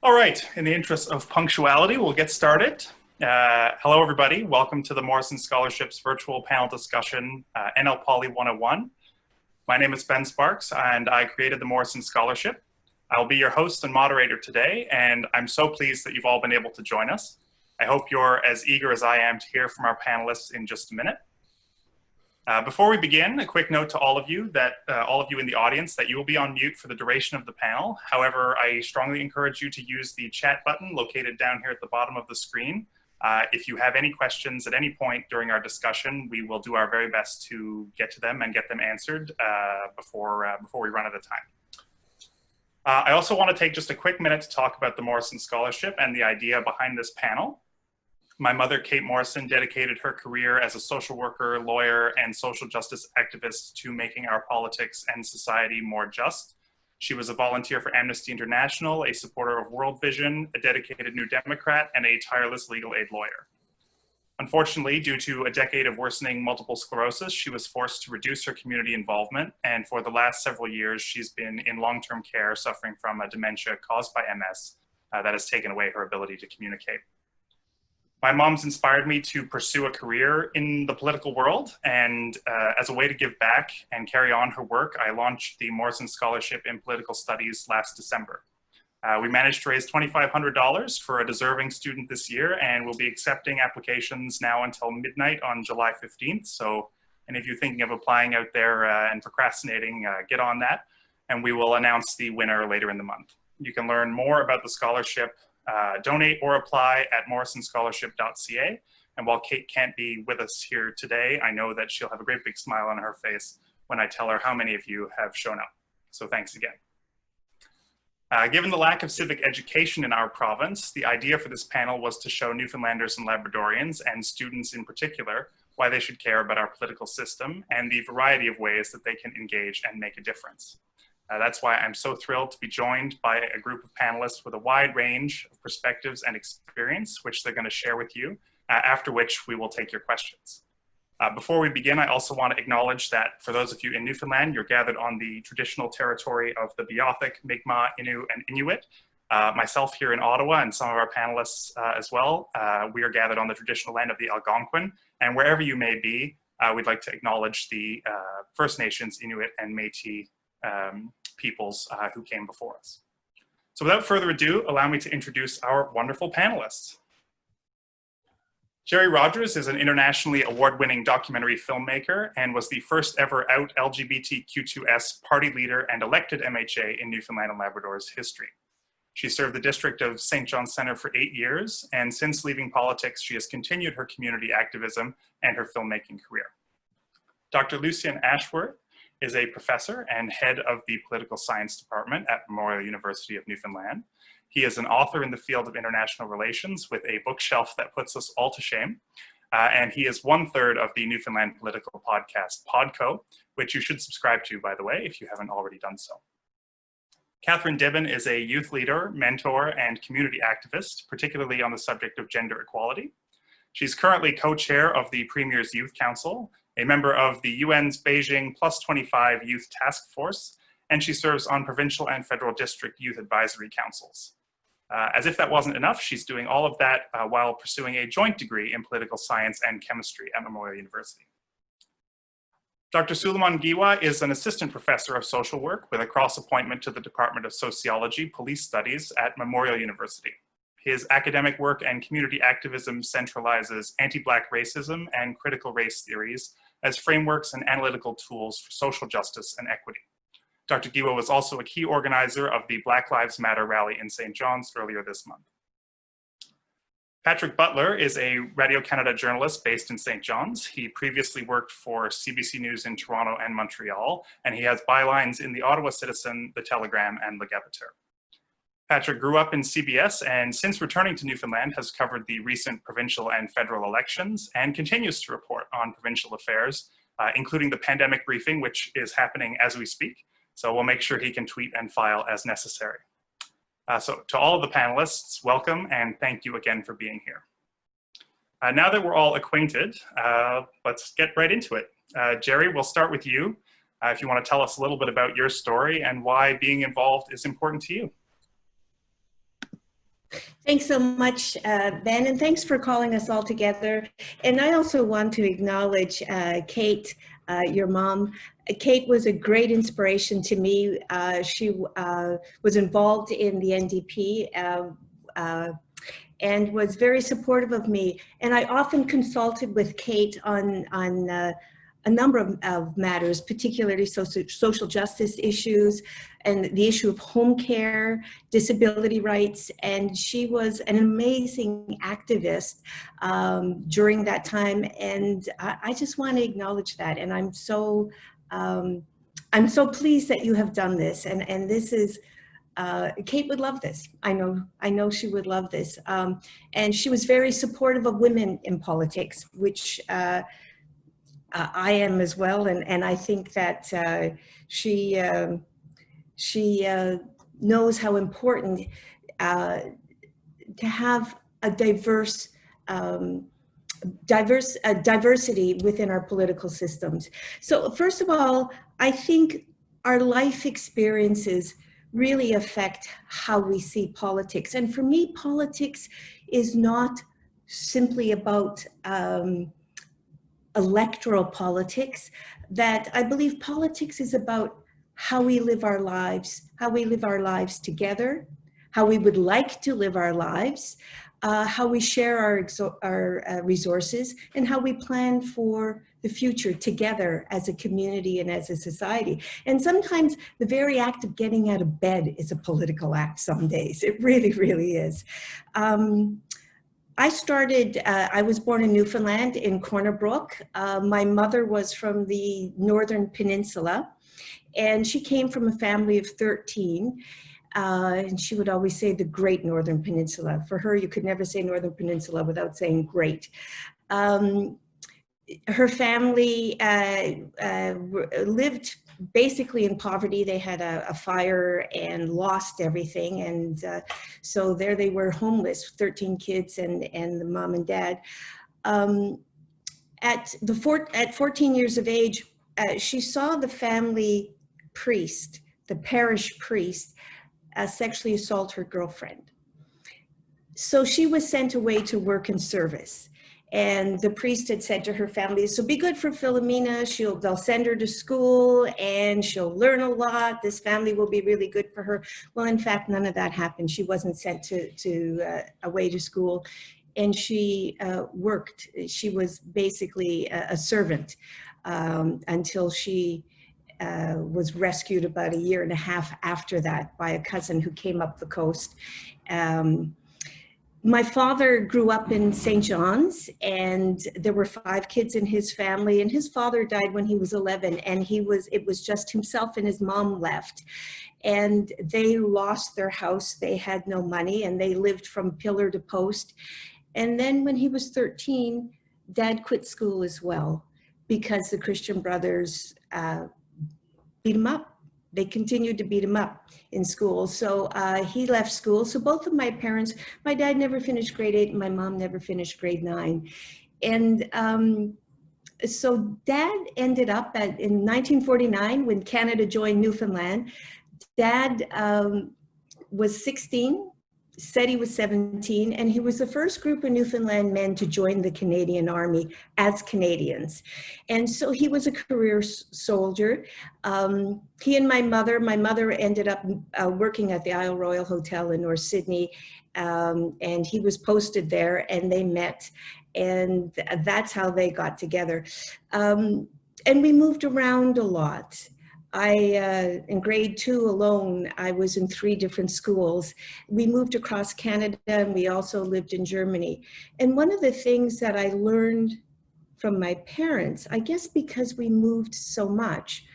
All right, in the interest of punctuality, we'll get started. Hello, everybody. Welcome to the Morrison Scholarships virtual panel discussion, NL Poly 101. My name is Ben Sparks, and I created the Morrison Scholarship. I'll be your host and moderator today, and I'm so pleased that you've all been able to join us. I hope you're as eager as I am to hear from our panelists in just a minute. Before we begin, a quick note to all of you in the audience that you will be on mute for the duration of the panel. However, I strongly encourage you to use the chat button located down here at the bottom of the screen. If you have any questions at any point during our discussion, we will do our very best to get to them and get them answered before we run out of time. I also want to take just a quick minute to talk about the Morrison Scholarship and the idea behind this panel. My mother, Kate Morrison, dedicated her career as a social worker, lawyer, and social justice activist to making our politics and society more just. She was a volunteer for Amnesty International, a supporter of World Vision, a dedicated New Democrat, and a tireless legal aid lawyer. Unfortunately, due to a decade of worsening multiple sclerosis, she was forced to reduce her community involvement, and for the last several years, she's been in long-term care suffering from a dementia caused by MS that has taken away her ability to communicate. My mom's inspired me to pursue a career in the political world, and as a way to give back and carry on her work, I launched the Morrison Scholarship in Political Studies last December. We managed to raise $2,500 for a deserving student this year, and we'll be accepting applications now until midnight on July 15th. So any of you thinking of applying out there and procrastinating, get on that, and we will announce the winner later in the month. You can learn more about the scholarship, donate or apply at morrisonscholarship.ca. And while Kate can't be with us here today, I know that she'll have a great big smile on her face when I tell her how many of you have shown up. So thanks again. Given the lack of civic education in our province, the idea for this panel was to show Newfoundlanders and Labradorians, and students in particular, why they should care about our political system and the variety of ways that they can engage and make a difference. That's why I'm so thrilled to be joined by a group of panelists with a wide range of perspectives and experience, which they're going to share with you, after which we will take your questions. Before we begin, I also want to acknowledge that for those of you in Newfoundland, you're gathered on the traditional territory of the Beothuk, Mi'kmaq, Innu, and Inuit. Myself here in Ottawa and some of our panelists as well, we are gathered on the traditional land of the Algonquin, and wherever you may be, we'd like to acknowledge the First Nations, Inuit, and Métis peoples who came before us. So without further ado, allow me to introduce our wonderful panelists. Gerry Rogers is an internationally award-winning documentary filmmaker and was the first ever out LGBTQ2S party leader and elected MHA in Newfoundland and Labrador's history. She served the district of St. John's Centre for 8 years, and since leaving politics, she has continued her community activism and her filmmaking career. Dr. Lucian Ashworth is a professor and head of the political science department at Memorial University of Newfoundland. He is an author in the field of international relations with a bookshelf that puts us all to shame. And he is 1/3 of the Newfoundland political podcast, Podco, which you should subscribe to, by the way, if you haven't already done so. Katherine Dibbon is a youth leader, mentor, and community activist, particularly on the subject of gender equality. She's currently co-chair of the Premier's Youth Council, a member of the UN's Beijing +25 Youth Task Force, and she serves on provincial and federal district youth advisory councils. As if that wasn't enough, she's doing all of that while pursuing a joint degree in political science and chemistry at Memorial University. Dr. Sulaimon Giwa is an assistant professor of social work with a cross-appointment to the Department of Sociology, Police Studies at Memorial University. His academic work and community activism centralizes anti-Black racism and critical race theories as frameworks and analytical tools for social justice and equity. Dr. Giwa was also a key organizer of the Black Lives Matter rally in St. John's earlier this month. Patrick Butler is a Radio-Canada journalist based in St. John's. He previously worked for CBC News in Toronto and Montreal, and he has bylines in the Ottawa Citizen, the Telegram, and Le Gazetteur. Patrick grew up in CBS and since returning to Newfoundland has covered the recent provincial and federal elections and continues to report on provincial affairs, including the pandemic briefing, which is happening as we speak. So we'll make sure he can tweet and file as necessary. So to all of the panelists, welcome and thank you again for being here. Now that we're all acquainted, let's get right into it. Gerry, we'll start with you. If you want to tell us a little bit about your story and why being involved is important to you. Thanks so much, Ben, and thanks for calling us all together. And I also want to acknowledge Kate, your mom. Kate was a great inspiration to me. She was involved in the NDP and was very supportive of me. And I often consulted with Kate on a number of matters, particularly social justice issues and the issue of home care, disability rights. And she was an amazing activist during that time. And I just want to acknowledge that. And I'm so pleased that you have done this. And this is, Kate would love this. I know she would love this. And she was very supportive of women in politics, which I am as well, and I think that she knows how important to have a diversity within our political systems. So first of all, I think our life experiences really affect how we see politics. And for me, politics is not simply about electoral politics, that I believe politics is about how we live our lives together, how we would like to live our lives, how we share our resources, and how we plan for the future together as a community and as a society. And sometimes the very act of getting out of bed is a political act some days. It really, really is. I was born in Newfoundland in Corner Brook. My mother was from the Northern Peninsula, and she came from a family of 13. And she would always say the Great Northern Peninsula. For her, you could never say Northern Peninsula without saying great. Her family lived basically in poverty. They had a fire and lost everything. And so there they were, homeless, 13 kids and the mom and dad. At 14 years of age, she saw the family priest, the parish priest, sexually assault her girlfriend. So she was sent away to work in service. And the priest had said to her family, "So be good for Philomena. They'll send her to school and she'll learn a lot. This family will be really good for her." Well, in fact, none of that happened. She wasn't sent away to school, and she worked. She was basically a servant until she was rescued about a year and a half after that by a cousin who came up the coast. My father grew up in St. John's, and there were 5 kids in his family, and his father died when he was 11, and it was just himself and his mom left. And they lost their house. They had no money, and they lived from pillar to post. And then when he was 13, Dad quit school as well, because the Christian Brothers beat him up. They continued to beat him up in school. So he left school. So both of my parents, my dad never finished grade 8 and my mom never finished grade 9. And so Dad ended up in 1949 when Canada joined Newfoundland. Dad was 16, said he was 17, and he was the first group of Newfoundland men to join the Canadian Army as Canadians. And so he was a career soldier. He and my mother ended up working at the Isle Royal Hotel in North Sydney, and he was posted there, and they met, and that's how they got together. And we moved around a lot. In grade 2 alone, I was in 3 different schools. We moved across Canada, and we also lived in Germany. And one of the things that I learned from my parents, I guess because we moved so much,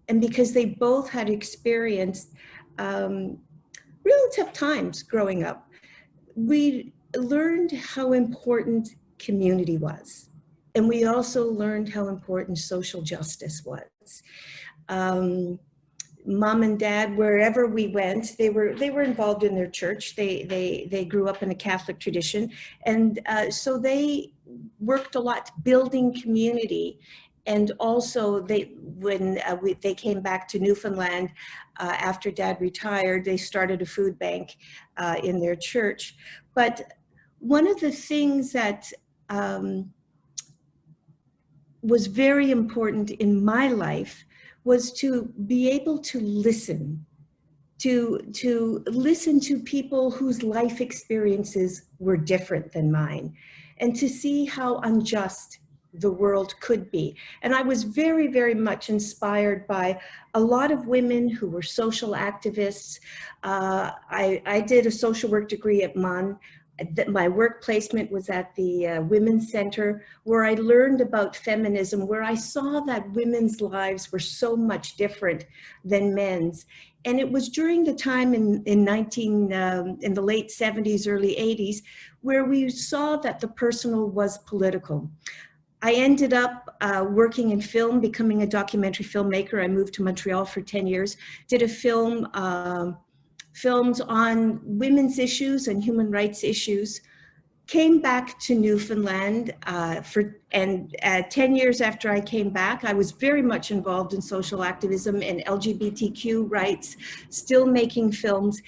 and because they both had experienced real tough times growing up, we learned how important community was. And we also learned how important social justice was. Mom and Dad, wherever we went, they were involved in their church. They grew up in a Catholic tradition, and so they worked a lot building community And also, when they came back to Newfoundland after Dad retired, they started a food bank in their church. But one of the things that was very important in my life was to be able to listen, to listen to people whose life experiences were different than mine, and to see how unjust the world could be. And I was very, very much inspired by a lot of women who were social activists. I did a social work degree at MUN. My work placement was at the Women's Center, where I learned about feminism, where I saw that women's lives were so much different than men's. And it was during the time in the late 70s, early 80s, where we saw that the personal was political. I ended up working in film, becoming a documentary filmmaker. I moved to Montreal for 10 years, did a films on women's issues and human rights issues, came back to Newfoundland 10 years after I came back, I was very much involved in social activism and LGBTQ rights, still making films.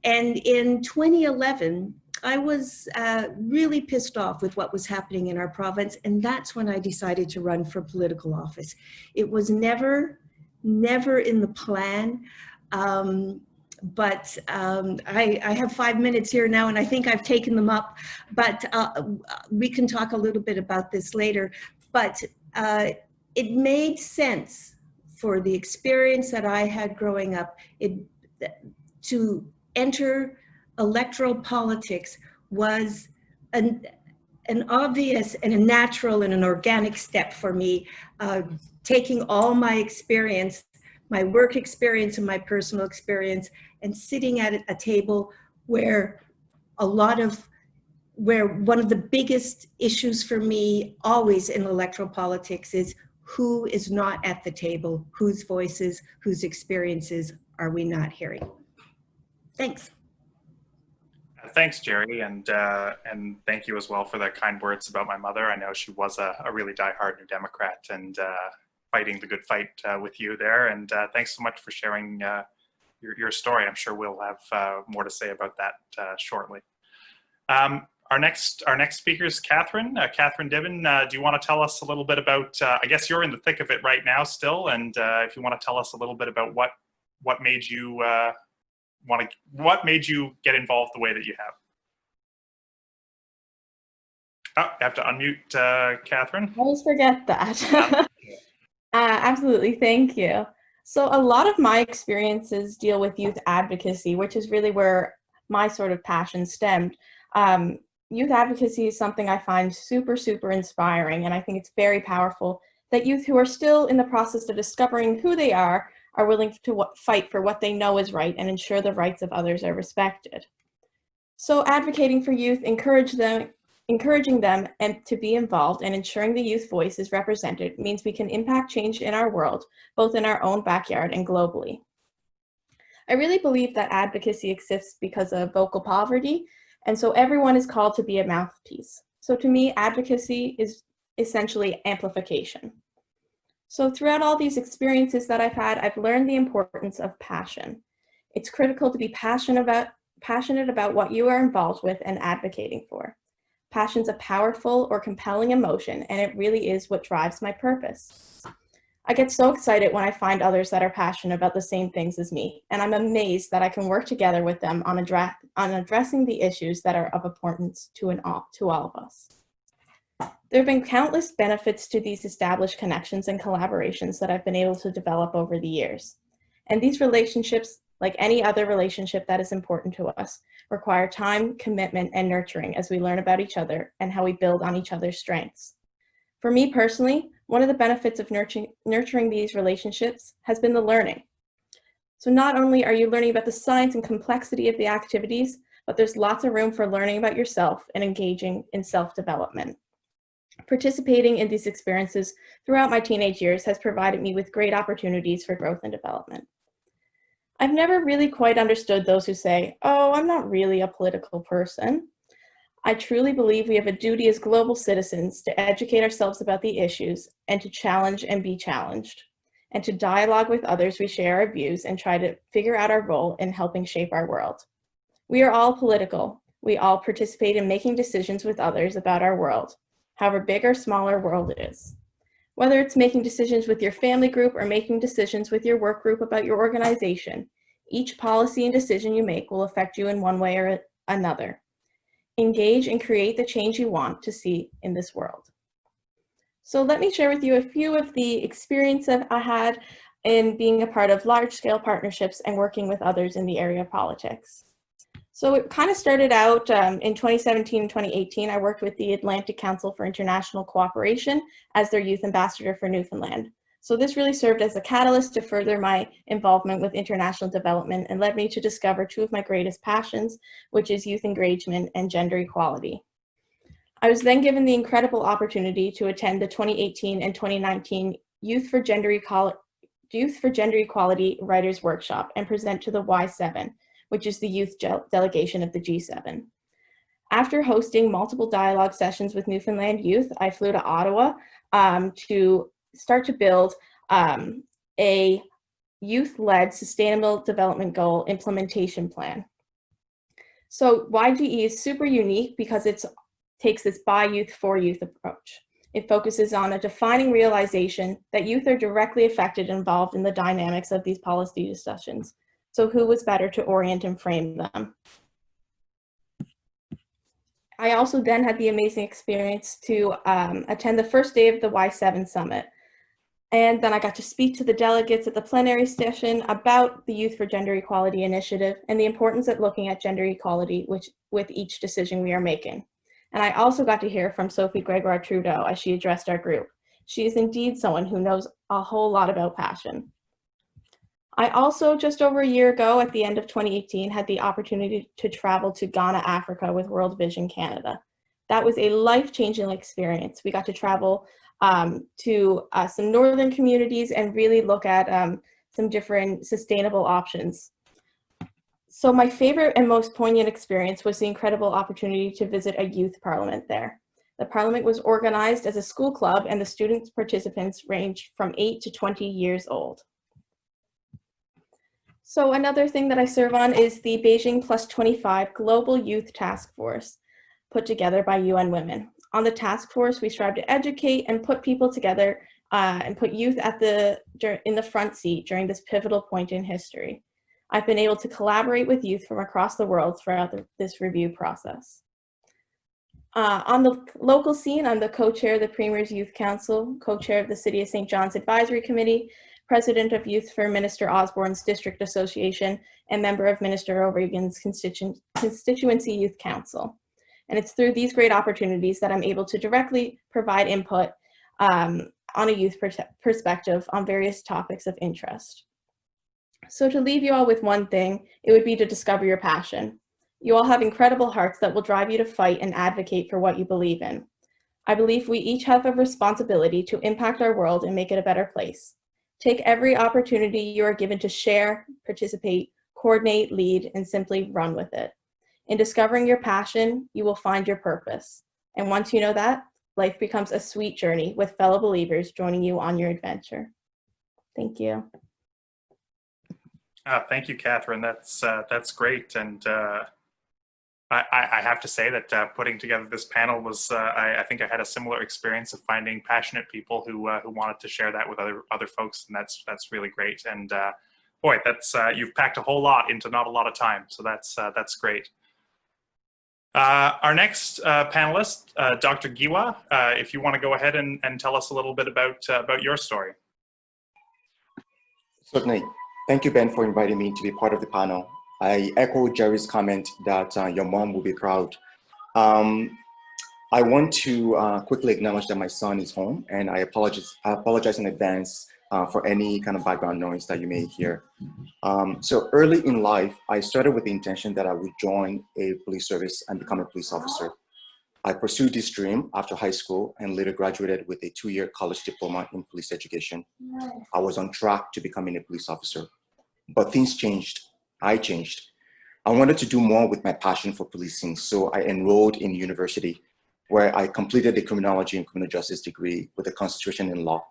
And in 2011, I was really pissed off with what was happening in our province, and that's when I decided to run for political office. It was never in the plan. But I have 5 minutes here now, and I think I've taken them up, but we can talk a little bit about this later. But it made sense for the experience that I had growing up to enter electoral politics was an obvious and a natural and an organic step for me, taking all my experience, my work experience and my personal experience, and sitting at a table where one of the biggest issues for me always in electoral politics is who is not at the table, whose voices, whose experiences are we not hearing? Thanks. Thanks, Gerry, and thank you as well for the kind words about my mother. I know she was a really diehard New Democrat and fighting the good fight with you there. And thanks so much for sharing your story. I'm sure we'll have more to say about that shortly. Our next speaker is Katherine. Katherine Dibbon, do you want to tell us a little bit about, I guess you're in the thick of it right now still, and if you want to tell us a little bit about what made you get involved the way that you have. Oh, I have to unmute Katherine. I always forget that. Absolutely, thank you. So a lot of my experiences deal with youth advocacy, which is really where my sort of passion stemmed. Youth advocacy is something I find super, super inspiring, and I think it's very powerful that youth who are still in the process of discovering who they are willing to fight for what they know is right and ensure the rights of others are respected. So advocating for youth, encouraging them and to be involved and ensuring the youth voice is represented means we can impact change in our world, both in our own backyard and globally. I really believe that advocacy exists because of vocal poverty, and so everyone is called to be a mouthpiece. So to me, advocacy is essentially amplification. So throughout all these experiences that I've had, I've learned the importance of passion. It's critical to be passionate about what you are involved with and advocating for. Passion's a powerful or compelling emotion, and it really is what drives my purpose. I get so excited when I find others that are passionate about the same things as me, and I'm amazed that I can work together with them on addressing the issues that are of importance to all of us. There have been countless benefits to these established connections and collaborations that I've been able to develop over the years. And these relationships, like any other relationship that is important to us, require time, commitment, and nurturing as we learn about each other and how we build on each other's strengths. For me personally, one of the benefits of nurturing these relationships has been the learning. So not only are you learning about the science and complexity of the activities, but there's lots of room for learning about yourself and engaging in self-development. Participating in these experiences throughout my teenage years has provided me with great opportunities for growth and development. I've never really quite understood those who say, oh, I'm not really a political person. I truly believe we have a duty as global citizens to educate ourselves about the issues and to challenge and be challenged, and to dialogue with others we share our views and try to figure out our role in helping shape our world. We are all political. We all participate in making decisions with others about our world, however big or small our world is. Whether it's making decisions with your family group or making decisions with your work group about your organization, each policy and decision you make will affect you in one way or another. Engage and create the change you want to see in this world. So let me share with you a few of the experiences I had in being a part of large-scale partnerships and working with others in the area of politics. So it kind of started out in 2017 and 2018. I worked with the Atlantic Council for International Cooperation as their youth ambassador for Newfoundland. So this really served as a catalyst to further my involvement with international development and led me to discover two of my greatest passions, which is youth engagement and gender equality. I was then given the incredible opportunity to attend the 2018 and 2019 Youth for Gender Equality Writers Workshop and present to the Y7, which is the youth delegation of the G7. After hosting multiple dialogue sessions with Newfoundland youth, I flew to Ottawa to start to build a youth-led Sustainable Development Goal implementation plan. So YGE is super unique because it takes this by youth for youth approach. It focuses on a defining realization that youth are directly affected and involved in the dynamics of these policy discussions. So who was better to orient and frame them? I also then had the amazing experience to attend the first day of the Y7 Summit. And then I got to speak to the delegates at the plenary session about the Youth for Gender Equality initiative and the importance of looking at gender equality with each decision we are making. And I also got to hear from Sophie Gregoire Trudeau as she addressed our group. She is indeed someone who knows a whole lot about passion. I also, just over a year ago, at the end of 2018, had the opportunity to travel to Ghana, Africa with World Vision Canada. That was a life-changing experience. We got to travel to some northern communities and really look at some different sustainable options. So my favorite and most poignant experience was the incredible opportunity to visit a youth parliament there. The parliament was organized as a school club and the student participants ranged from 8 to 20 years old. So another thing that I serve on is the Beijing Plus 25 Global Youth Task Force, put together by UN Women. On the task force, we strive to educate and put people together and put youth in the front seat during this pivotal point in history. I've been able to collaborate with youth from across the world throughout this review process. On the local scene, I'm the co-chair of the Premier's Youth Council, co-chair of the City of St. John's Advisory Committee, president of Youth for Minister Osborne's District Association, and member of Minister O'Regan's Constituency Youth Council. And it's through these great opportunities that I'm able to directly provide input on a youth perspective on various topics of interest. So to leave you all with one thing, it would be to discover your passion. You all have incredible hearts that will drive you to fight and advocate for what you believe in. I believe we each have a responsibility to impact our world and make it a better place. Take every opportunity you are given to share, participate, coordinate, lead, and simply run with it. In discovering your passion, you will find your purpose. And once you know that, life becomes a sweet journey with fellow believers joining you on your adventure. Thank you. Thank you, Katherine. That's great. And I have to say that putting together this panel was, I think I had a similar experience of finding passionate people who wanted to share that with other folks, and that's really great. And boy, you've packed a whole lot into not a lot of time, so that's great. Our next panelist, Dr. Giwa, if you want to go ahead and tell us a little bit about your story. Certainly. Thank you, Ben, for inviting me to be part of the panel. I echo Gerry's comment that your mom will be proud. I want to quickly acknowledge that my son is home, and I apologize in advance for any kind of background noise that you may hear. So early in life, I started with the intention that I would join a police service and become a police officer. I pursued this dream after high school and later graduated with a 2-year college diploma in police education. I was on track to becoming a police officer, but things changed. I changed. I wanted to do more with my passion for policing, so I enrolled in university, where I completed a criminology and criminal justice degree with a concentration in law.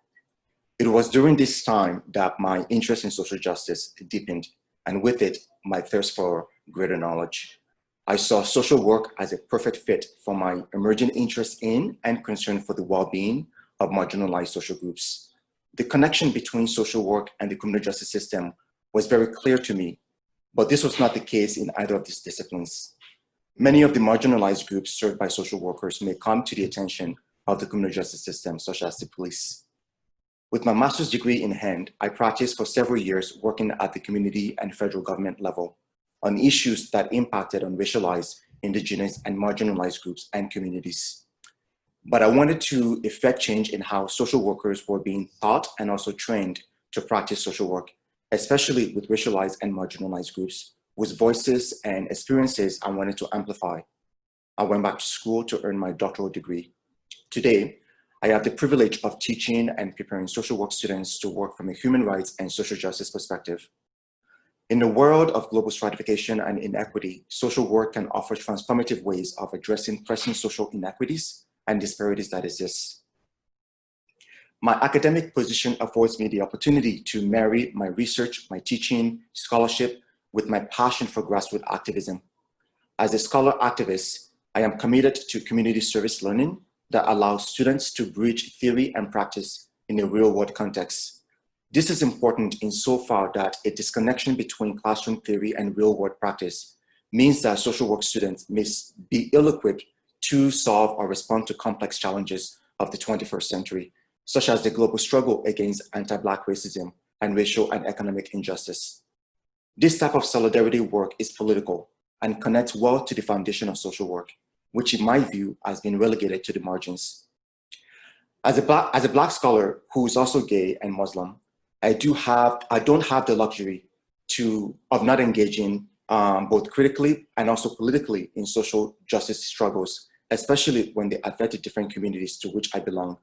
It was during this time that my interest in social justice deepened, and with it, my thirst for greater knowledge. I saw social work as a perfect fit for my emerging interest in and concern for the well-being of marginalized social groups. The connection between social work and the criminal justice system was very clear to me, but this was not the case in either of these disciplines. Many of the marginalized groups served by social workers may come to the attention of the criminal justice system, such as the police. With my master's degree in hand, I practiced for several years working at the community and federal government level on issues that impacted on racialized, indigenous, and marginalized groups and communities. But I wanted to effect change in how social workers were being taught and also trained to practice social work, especially with racialized and marginalized groups, whose voices and experiences I wanted to amplify. I went back to school to earn my doctoral degree. Today, I have the privilege of teaching and preparing social work students to work from a human rights and social justice perspective. In the world of global stratification and inequity, social work can offer transformative ways of addressing pressing social inequities and disparities that exist. My academic position affords me the opportunity to marry my research, my teaching, scholarship with my passion for grassroots activism. As a scholar activist, I am committed to community service learning that allows students to bridge theory and practice in a real-world context. This is important insofar that a disconnection between classroom theory and real-world practice means that social work students may be ill-equipped to solve or respond to complex challenges of the 21st century, such as the global struggle against anti-Black racism and racial and economic injustice. This type of solidarity work is political and connects well to the foundation of social work, which in my view has been relegated to the margins. As a Black scholar who is also gay and Muslim, I don't have the luxury of not engaging both critically and also politically in social justice struggles, especially when they affect the different communities to which I belong.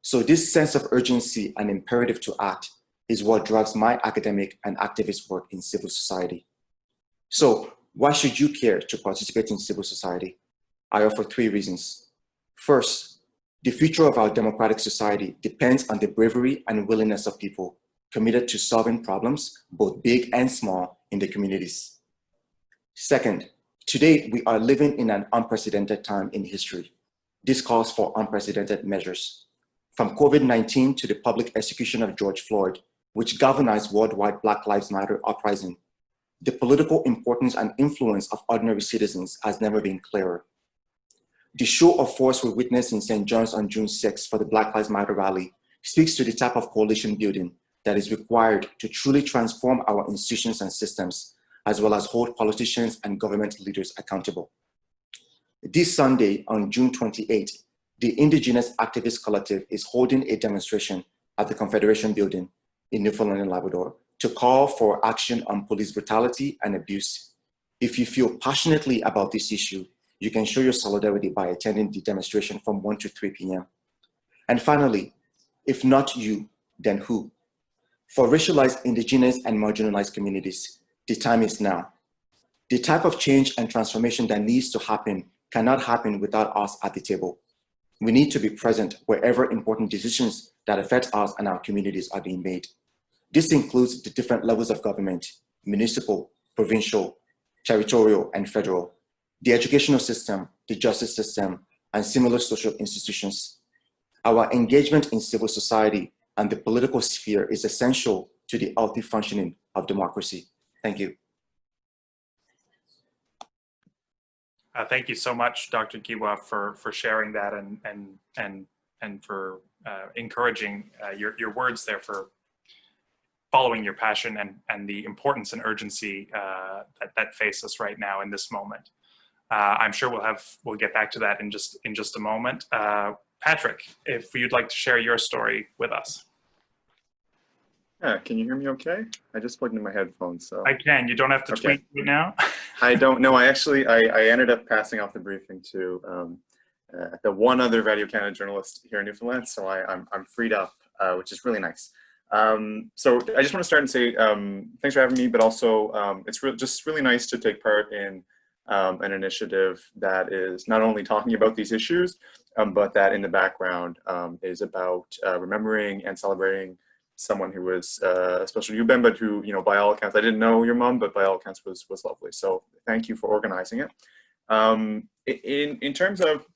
So this sense of urgency and imperative to act is what drives my academic and activist work in civil society. So why should you care to participate in civil society? I offer 3 reasons. First, the future of our democratic society depends on the bravery and willingness of people committed to solving problems, both big and small, in the communities. Second, today we are living in an unprecedented time in history. This calls for unprecedented measures. From COVID-19 to the public execution of George Floyd, which galvanized worldwide Black Lives Matter uprising, the political importance and influence of ordinary citizens has never been clearer. The show of force we witnessed in St. John's on June 6th for the Black Lives Matter rally speaks to the type of coalition building that is required to truly transform our institutions and systems, as well as hold politicians and government leaders accountable. This Sunday, on June 28th, the Indigenous Activist Collective is holding a demonstration at the Confederation Building in Newfoundland and Labrador to call for action on police brutality and abuse. If you feel passionately about this issue, you can show your solidarity by attending the demonstration from 1 to 3 p.m. And finally, if not you, then who? For racialized, indigenous, and marginalized communities, the time is now. The type of change and transformation that needs to happen cannot happen without us at the table. We need to be present wherever important decisions that affect us and our communities are being made. This includes the different levels of government: municipal, provincial, territorial, and federal, the educational system, the justice system, and similar social institutions. Our engagement in civil society and the political sphere is essential to the healthy functioning of democracy. Thank you. Thank you so much, Dr. Giwa, for sharing that and for encouraging your words there, for following your passion and the importance and urgency that face us right now in this moment. I'm sure we'll get back to that in just a moment. Patrick, if you'd like to share your story with us. Yeah, can you hear me okay? I just plugged in my headphones, so. I can. You don't have to tweet me now. I don't know. I ended up passing off the briefing to the one other Radio Canada journalist here in Newfoundland, so I'm freed up, which is really nice. So I just want to start and say thanks for having me, but also it's just really nice to take part in an initiative that is not only talking about these issues, but that in the background is about remembering and celebrating someone who was special to you, Ben, but who, you know, by all accounts, I didn't know your mom, but by all accounts was lovely. So thank you for organizing it. In terms of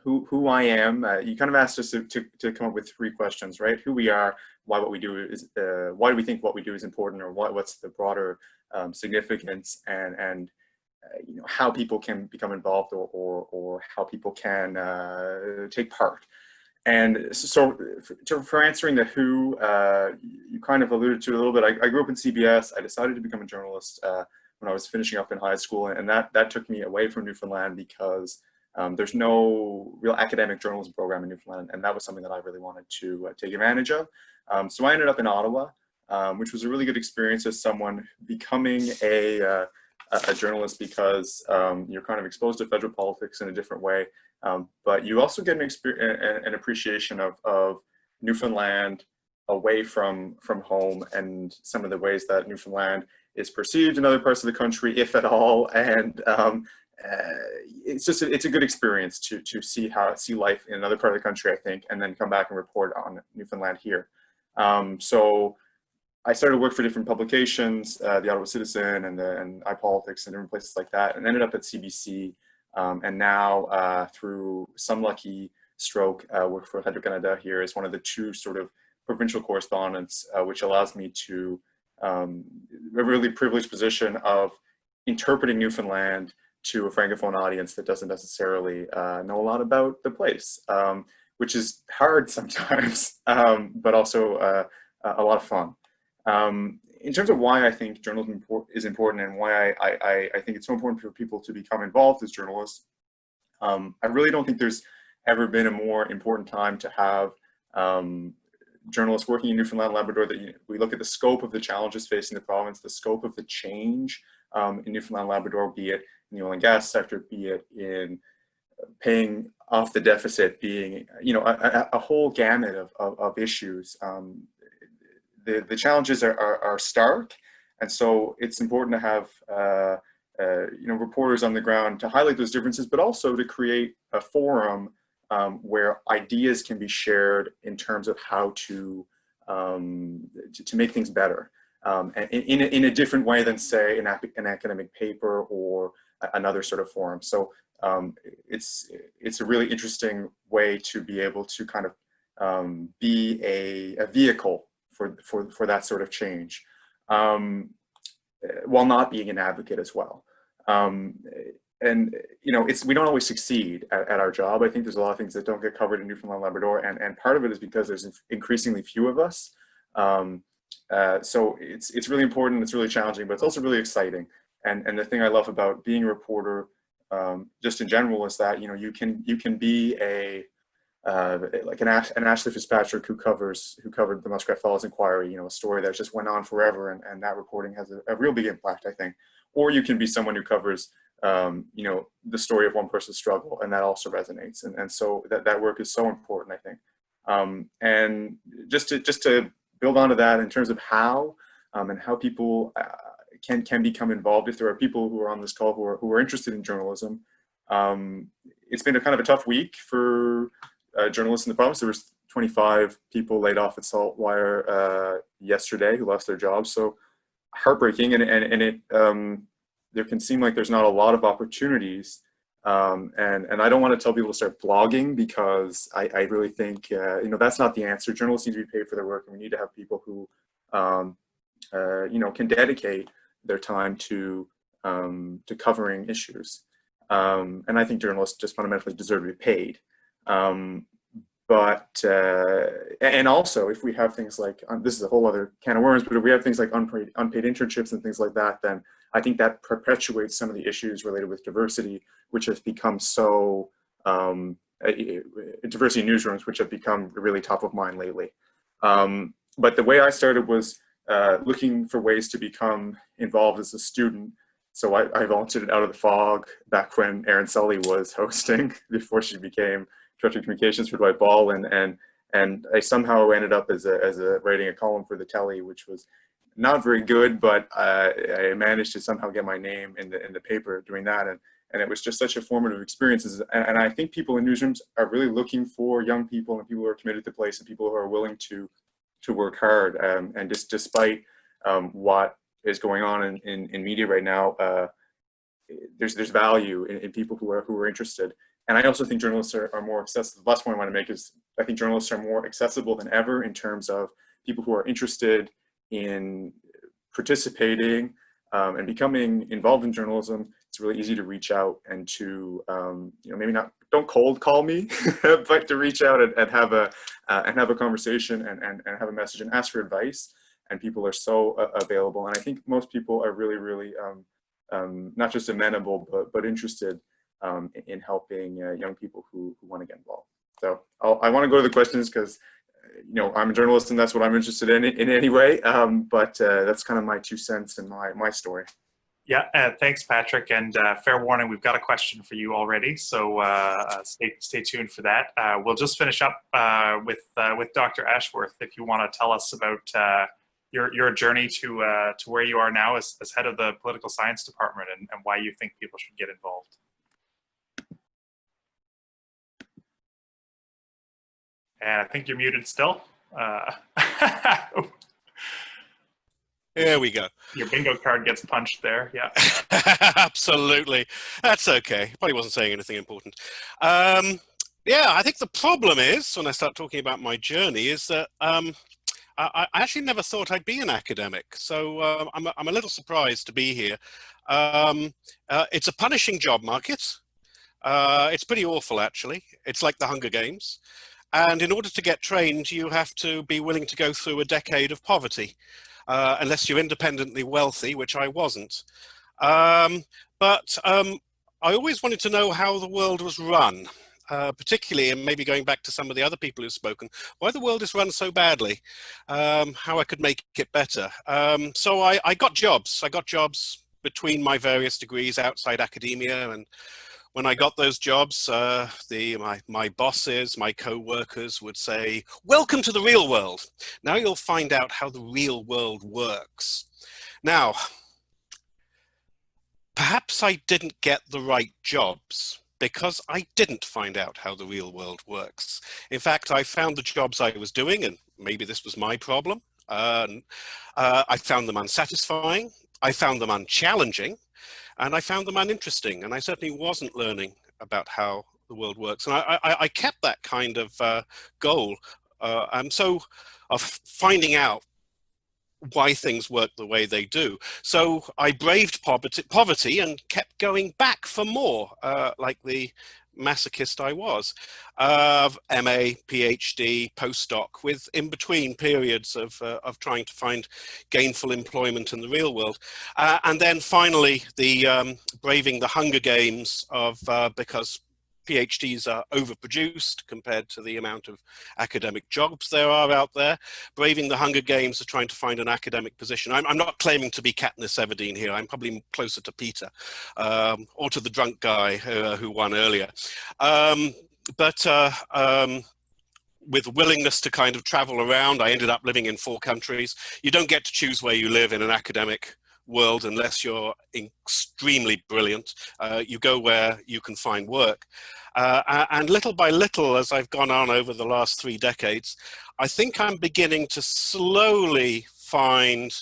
who I am, you kind of asked us to come up with 3 questions, right? Who we are, why what we do is, why do we think what we do is important, or what's the broader significance, and you know, how people can become involved, or how people can take part. And so for answering the who, you kind of alluded to a little bit. I grew up in CBS. I decided to become a journalist when I was finishing up in high school, and that took me away from Newfoundland because there's no real academic journalism program in Newfoundland, and that was something that I really wanted to take advantage of. So I ended up in Ottawa, which was a really good experience as someone becoming a journalist, because you're kind of exposed to federal politics in a different way, but you also get an appreciation of Newfoundland away from home, and some of the ways that Newfoundland is perceived in other parts of the country, if at all. And it's a good experience to see life in another part of the country, I think, and then come back and report on Newfoundland here. So I started to work for different publications, the Ottawa Citizen and iPolitics and different places like that, and ended up at CBC. And now, through some lucky stroke, work for Radio-Canada here as one of the 2 sort of provincial correspondents, which allows me to a really privileged position of interpreting Newfoundland to a Francophone audience that doesn't necessarily know a lot about the place, which is hard sometimes, but also a lot of fun. In terms of why I think journalism is important, and why I think it's so important for people to become involved as journalists, I really don't think there's ever been a more important time to have journalists working in Newfoundland and Labrador. That we look at the scope of the challenges facing the province, the scope of the change in Newfoundland and Labrador, be it in the oil and gas sector, be it in paying off the deficit, being, you know, a whole gamut of issues. The challenges are stark, and so it's important to have you know, reporters on the ground to highlight those differences, but also to create a forum where ideas can be shared in terms of how to make things better, and in a different way than, say, an academic paper or another sort of forum. So it's a really interesting way to be able to kind of be a vehicle for that sort of change, while not being an advocate as well. And you know, we don't always succeed at our job. I think there's a lot of things that don't get covered in Newfoundland and Labrador, and part of it is because there's increasingly few of us. So it's really important, it's really challenging, but it's also really exciting. And the thing I love about being a reporter, just in general, is that, you know, you can be like an Ashley Fitzpatrick who covered the Muskrat Falls inquiry, you know, a story that just went on forever, and that reporting has a real big impact, I think. Or you can be someone who covers you know, the story of one person's struggle, and that also resonates. And so that work is so important, I think. And just to build onto that in terms of how and how people can become involved, if there are people who are on this call who are interested in journalism. It's been a kind of a tough week for journalists in the province. There was 25 people laid off at Saltwire yesterday who lost their jobs. So heartbreaking, and it there can seem like there's not a lot of opportunities, and I don't want to tell people to start blogging, because I really think you know, that's not the answer. Journalists need to be paid for their work, and we need to have people who you know, can dedicate their time to covering issues, and I think journalists just fundamentally deserve to be paid. But and also, if we have things like, this is a whole other can of worms, but if we have things like unpaid internships and things like that, then I think that perpetuates some of the issues related with diversity, which has become so, diversity in newsrooms, which have become really top of mind lately. But the way I started was looking for ways to become involved as a student. So I volunteered at Out of the Fog back when Erin Sully was hosting, before she became Director of Communications for Dwight Ball, and And I somehow ended up as a writing a column for the Telly, which was not very good, but I managed to somehow get my name in the paper doing that, and it was just such a formative experience. And I think people in newsrooms are really looking for young people and people who are committed to the place and people who are willing to work hard. And just despite what is going on in media right now, there's value in people who are interested. And I also think journalists are more accessible. The last point I want to make is I think journalists are more accessible than ever in terms of people who are interested in participating and becoming involved in journalism. It's really easy to reach out and to maybe don't cold call me, but to reach out and have a conversation and have a message and ask for advice. And people are so available. And I think most people are really not just amenable but interested in helping young people who want to get involved. So I want to go to the questions because I'm a journalist and that's what I'm interested in any way. But that's kind of my 2 cents and my story. Yeah, thanks, Patrick. And fair warning, we've got a question for you already, so stay tuned for that. We'll just finish up with Dr. Ashworth. If you want to tell us about your journey to where you are now as head of the political science department and why you think people should get involved. And I think you're muted still. There we go. Your bingo card gets punched there, yeah. Absolutely. That's okay. Probably wasn't saying anything important. Yeah, I think the problem is, when I start talking about my journey, is that I actually never thought I'd be an academic. So I'm a little surprised to be here. It's a punishing job market. It's pretty awful, actually. It's like the Hunger Games. And in order to get trained, you have to be willing to go through a decade of poverty, unless you're independently wealthy, which I wasn't. But I always wanted to know how the world was run, particularly, and maybe going back to some of the other people who've spoken, why the world is run so badly, how I could make it better. So I got jobs. I got jobs between my various degrees outside academia, and when I got those jobs, my bosses, my co-workers would say, "Welcome to the real world. Now you'll find out how the real world works." Now, perhaps I didn't get the right jobs because I didn't find out how the real world works. In fact, I found the jobs I was doing, and maybe this was my problem, I found them unsatisfying, I found them unchallenging, and I found them uninteresting, and I certainly wasn't learning about how the world works. And I kept that kind of goal, so of finding out why things work the way they do. So I braved poverty and kept going back for more, like the masochist I was. MA, PhD, postdoc, with in-between periods of trying to find gainful employment in the real world. And then finally, the braving the Hunger Games because PhDs are overproduced compared to the amount of academic jobs there are out there. Braving the Hunger Games of trying to find an academic position. I'm not claiming to be Katniss Everdeen here. I'm probably closer to Peter or to the drunk guy who won earlier. But with willingness to kind of travel around, I ended up living in 4 countries. You don't get to choose where you live in an academic world unless you're extremely brilliant. You go where you can find work. And little by little, as I've gone on over the last 3 decades, I think I'm beginning to slowly find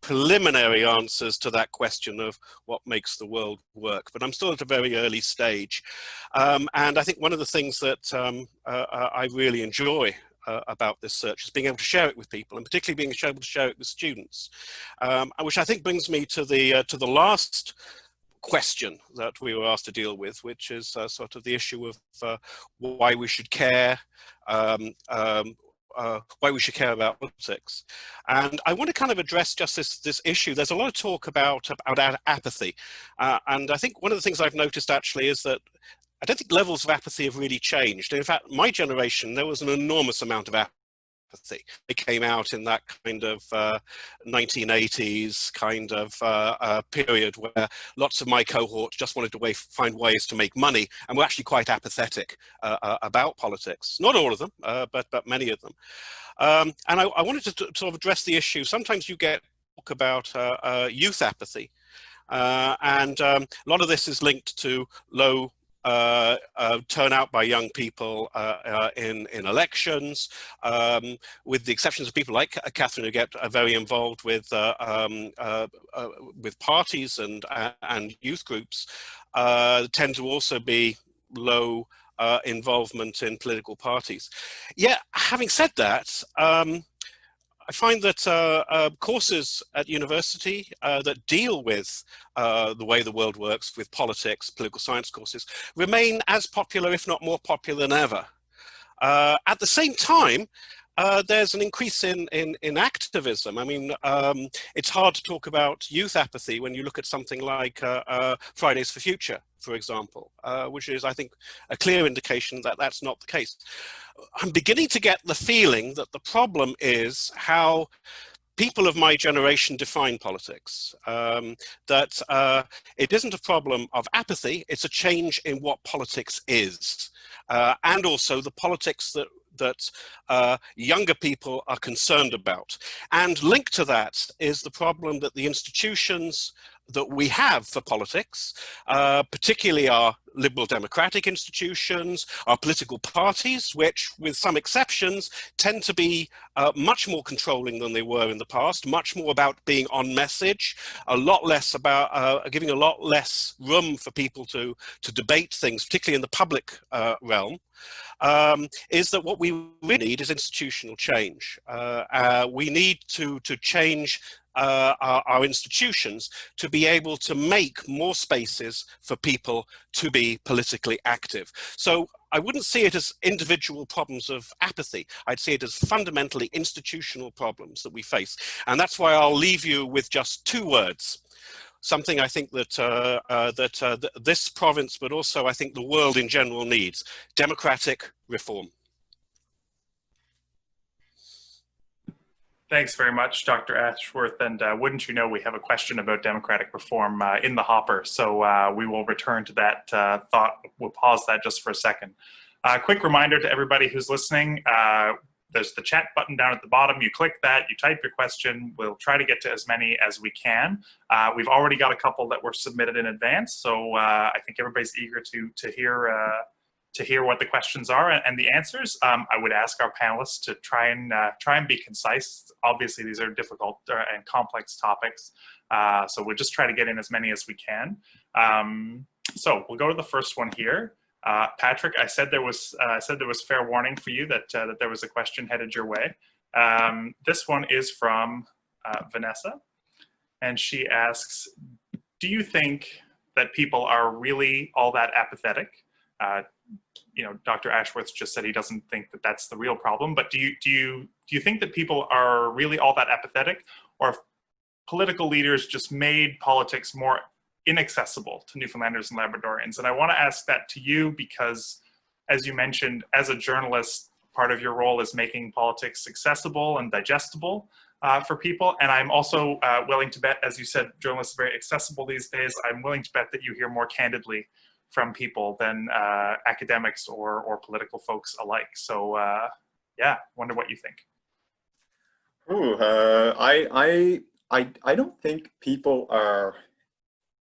preliminary answers to that question of what makes the world work. But I'm still at a very early stage. And I think one of the things that I really enjoy about this search is being able to share it with people, and particularly being able to share it with students, which I think brings me to the last question that we were asked to deal with, which is sort of the issue of why we should care, why we should care about politics. And I want to kind of address just this issue. There's a lot of talk about apathy, and I think one of the things I've noticed actually is that I don't think levels of apathy have really changed. In fact, my generation, there was an enormous amount of apathy. It came out in that kind of 1980s kind of period where lots of my cohort just wanted to find ways to make money and were actually quite apathetic about politics. Not all of them, but many of them. And I wanted to sort of address the issue. Sometimes you get talk about youth apathy, and a lot of this is linked to low turnout by young people in elections, with the exceptions of people like Katherine, who get very involved with parties and youth groups, tend to also be low involvement in political parties. Yeah, having said that, I find that courses at university that deal with the way the world works, with politics, political science courses, remain as popular, if not more popular than ever. At the same time, there's an increase in activism. I mean, it's hard to talk about youth apathy when you look at something like Fridays for Future, for example, which is, I think, a clear indication that that's not the case. I'm beginning to get the feeling that the problem is how people of my generation define politics, that it isn't a problem of apathy, it's a change in what politics is, and also the politics that younger people are concerned about. And linked to that is the problem that the institutions that we have for politics, particularly our liberal democratic institutions, our political parties, which with some exceptions tend to be much more controlling than they were in the past, much more about being on message, a lot less about giving a lot less room for people to debate things, particularly in the public realm, is that what we really need is institutional change. We need to change our institutions to be able to make more spaces for people to be politically active. So I wouldn't see it as individual problems of apathy. I'd see it as fundamentally institutional problems that we face. And that's why I'll leave you with just two words. Something I think that this province, but also I think the world in general needs: democratic reform. Thanks very much, Dr. Ashworth. And wouldn't you know, we have a question about democratic reform in the hopper. So we will return to that thought. We'll pause that just for a second. Quick reminder to everybody who's listening, there's the chat button down at the bottom. You click that, you type your question. We'll try to get to as many as we can. We've already got a couple that were submitted in advance. So I think everybody's eager to hear what the questions are and the answers. I would ask our panelists to try and be concise. Obviously, these are difficult and complex topics, so we'll just try to get in as many as we can. So we'll go to the first one here. Patrick, I said there was fair warning for you that there was a question headed your way. This one is from Vanessa, and she asks, "Do you think that people are really all that apathetic?" You know, Dr. Ashworth just said he doesn't think that that's the real problem, but do you think that people are really all that apathetic, or if political leaders just made politics more inaccessible to Newfoundlanders and Labradorians? And I want to ask that to you because, as you mentioned, as a journalist, part of your role is making politics accessible and digestible for people. And I'm also willing to bet, as you said, journalists are very accessible these days. I'm willing to bet that you hear more candidly from people than academics or political folks alike. So yeah, wonder what you think. Ooh, I don't think people are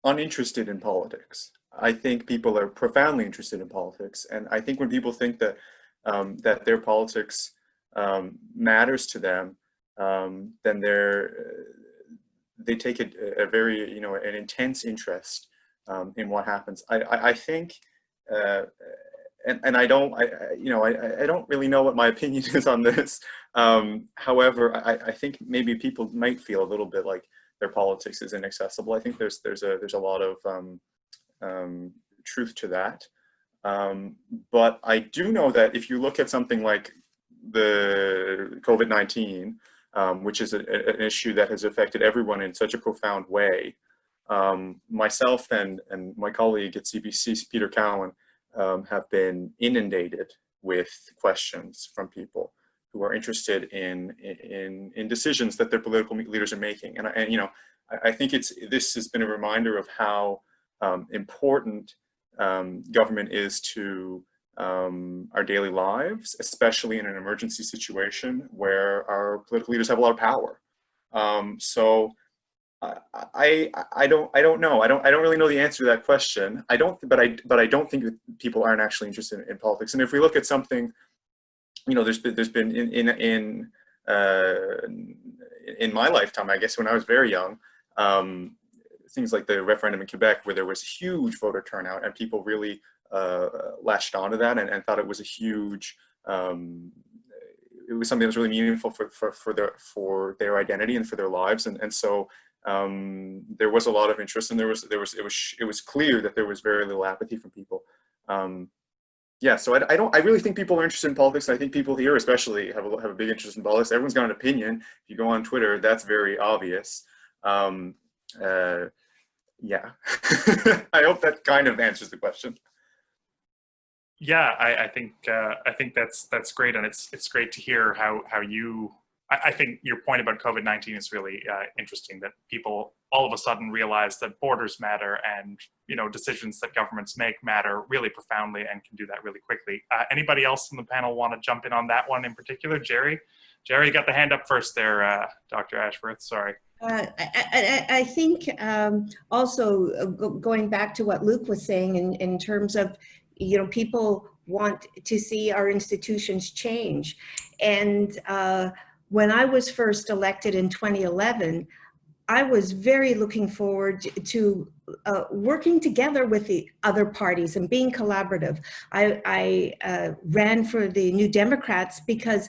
uninterested in politics. I think people are profoundly interested in politics, and I think when people think that that their politics matters to them, then they take a very an intense interest in what happens. I think, and I don't really know what my opinion is on this. However, I think maybe people might feel a little bit like their politics is inaccessible. I think there's a lot of truth to that. But I do know that if you look at something like the COVID-19, which is an issue that has affected everyone in such a profound way, myself and my colleague at CBC, Peter Cowan, have been inundated with questions from people who are interested in decisions that their political leaders are making. And you know, I think this has been a reminder of how important government is to our daily lives, especially in an emergency situation where our political leaders have a lot of power. So I don't know. I don't really know the answer to that question. But I don't think that people aren't actually interested in politics. And if we look at something, you know, there's been in my lifetime, I guess, when I was very young, things like the referendum in Quebec, where there was huge voter turnout and people really latched onto that and thought it was a huge, it was something that was really meaningful for their identity and for their lives. And so there was a lot of interest, and it was clear that there was very little apathy from people. Yeah, so I really think people are interested in politics. And I think people here especially have a big interest in politics. Everyone's got an opinion. If you go on Twitter, that's very obvious. Yeah, I hope that kind of answers the question. Yeah, I think that's great, and it's great to hear how you. I think your point about COVID-19 is really interesting, that people all of a sudden realize that borders matter, and, you know, decisions that governments make matter really profoundly and can do that really quickly. Anybody else in the panel want to jump in on that one in particular? Jerry, you got the hand up first there, Dr. Ashworth, sorry. I think also going back to what Luke was saying in terms of, you know, people want to see our institutions change. And when I was first elected in 2011, I was very looking forward to working together with the other parties and being collaborative. I ran for the New Democrats because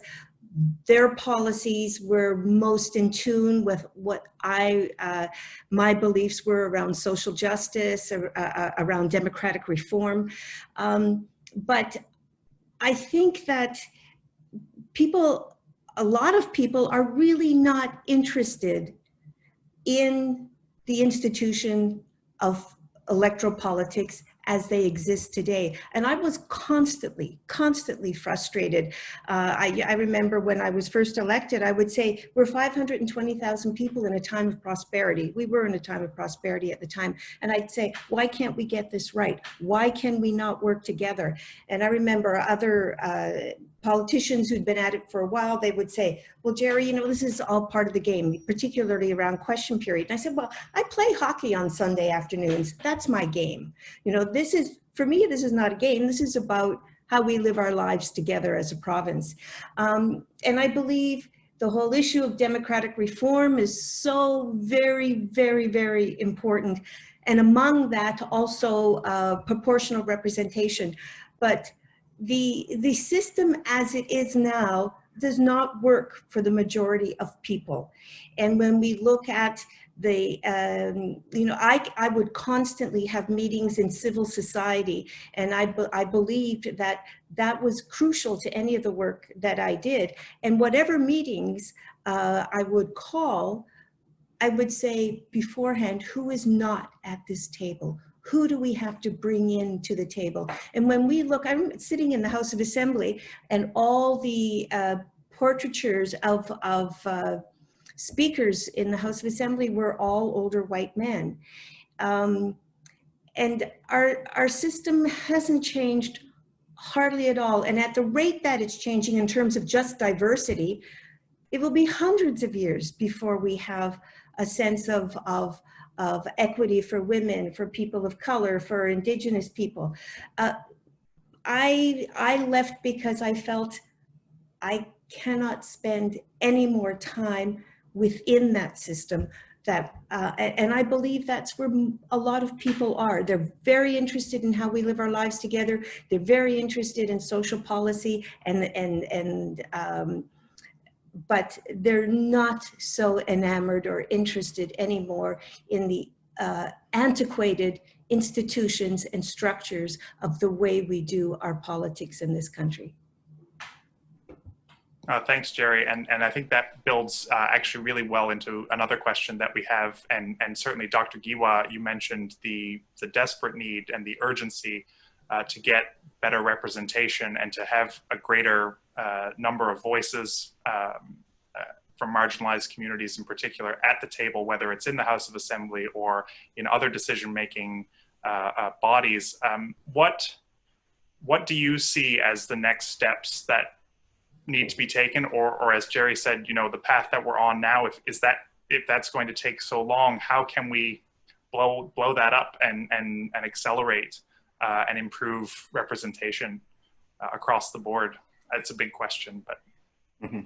their policies were most in tune with what my beliefs were around social justice, around democratic reform. But I think that a lot of people are really not interested in the institution of electoral politics as they exist today. And I was constantly frustrated. I remember when I was first elected, I would say, we're 520,000 people in a time of prosperity. We were in a time of prosperity at the time. And I'd say, why can't we get this right? Why can we not work together? And I remember other politicians who'd been at it for a while, they would say, well, Gerry, you know, this is all part of the game, particularly around question period. And I said, well, I play hockey on Sunday afternoons. That's my game. You know, this is, for me, this is not a game. This is about how we live our lives together as a province. And I believe the whole issue of democratic reform is so very, very, very important. And among that, also proportional representation. But the system as it is now does not work for the majority of people. And when we look at the, you know, I would constantly have meetings in civil society, and I believed that that was crucial to any of the work that I did. And whatever meetings I would call, I would say beforehand, who is not at this table? Who do we have to bring in to the table? And when we look, I'm sitting in the House of Assembly, and all the portraitures of speakers in the House of Assembly were all older white men. And our system hasn't changed hardly at all. And at the rate that it's changing in terms of just diversity, it will be hundreds of years before we have a sense of equity for women, for people of color, for Indigenous people. I left because I felt I cannot spend any more time within that system. And I believe that's where a lot of people are. They're very interested in how we live our lives together. They're very interested in social policy, but they're not so enamored or interested anymore in the antiquated institutions and structures of the way we do our politics in this country. Thanks, Gerry. And I think that builds actually really well into another question that we have. And certainly, Dr. Giwa, you mentioned the desperate need and the urgency to get better representation and to have a greater number of voices from marginalized communities in particular at the table, whether it's in the House of Assembly or in other decision-making bodies. What do you see as the next steps that need to be taken, or as Gerry said, you know, the path that we're on now, if that's going to take so long, how can we blow that up and accelerate and improve representation across the board? It's a big question, but. Mm-hmm.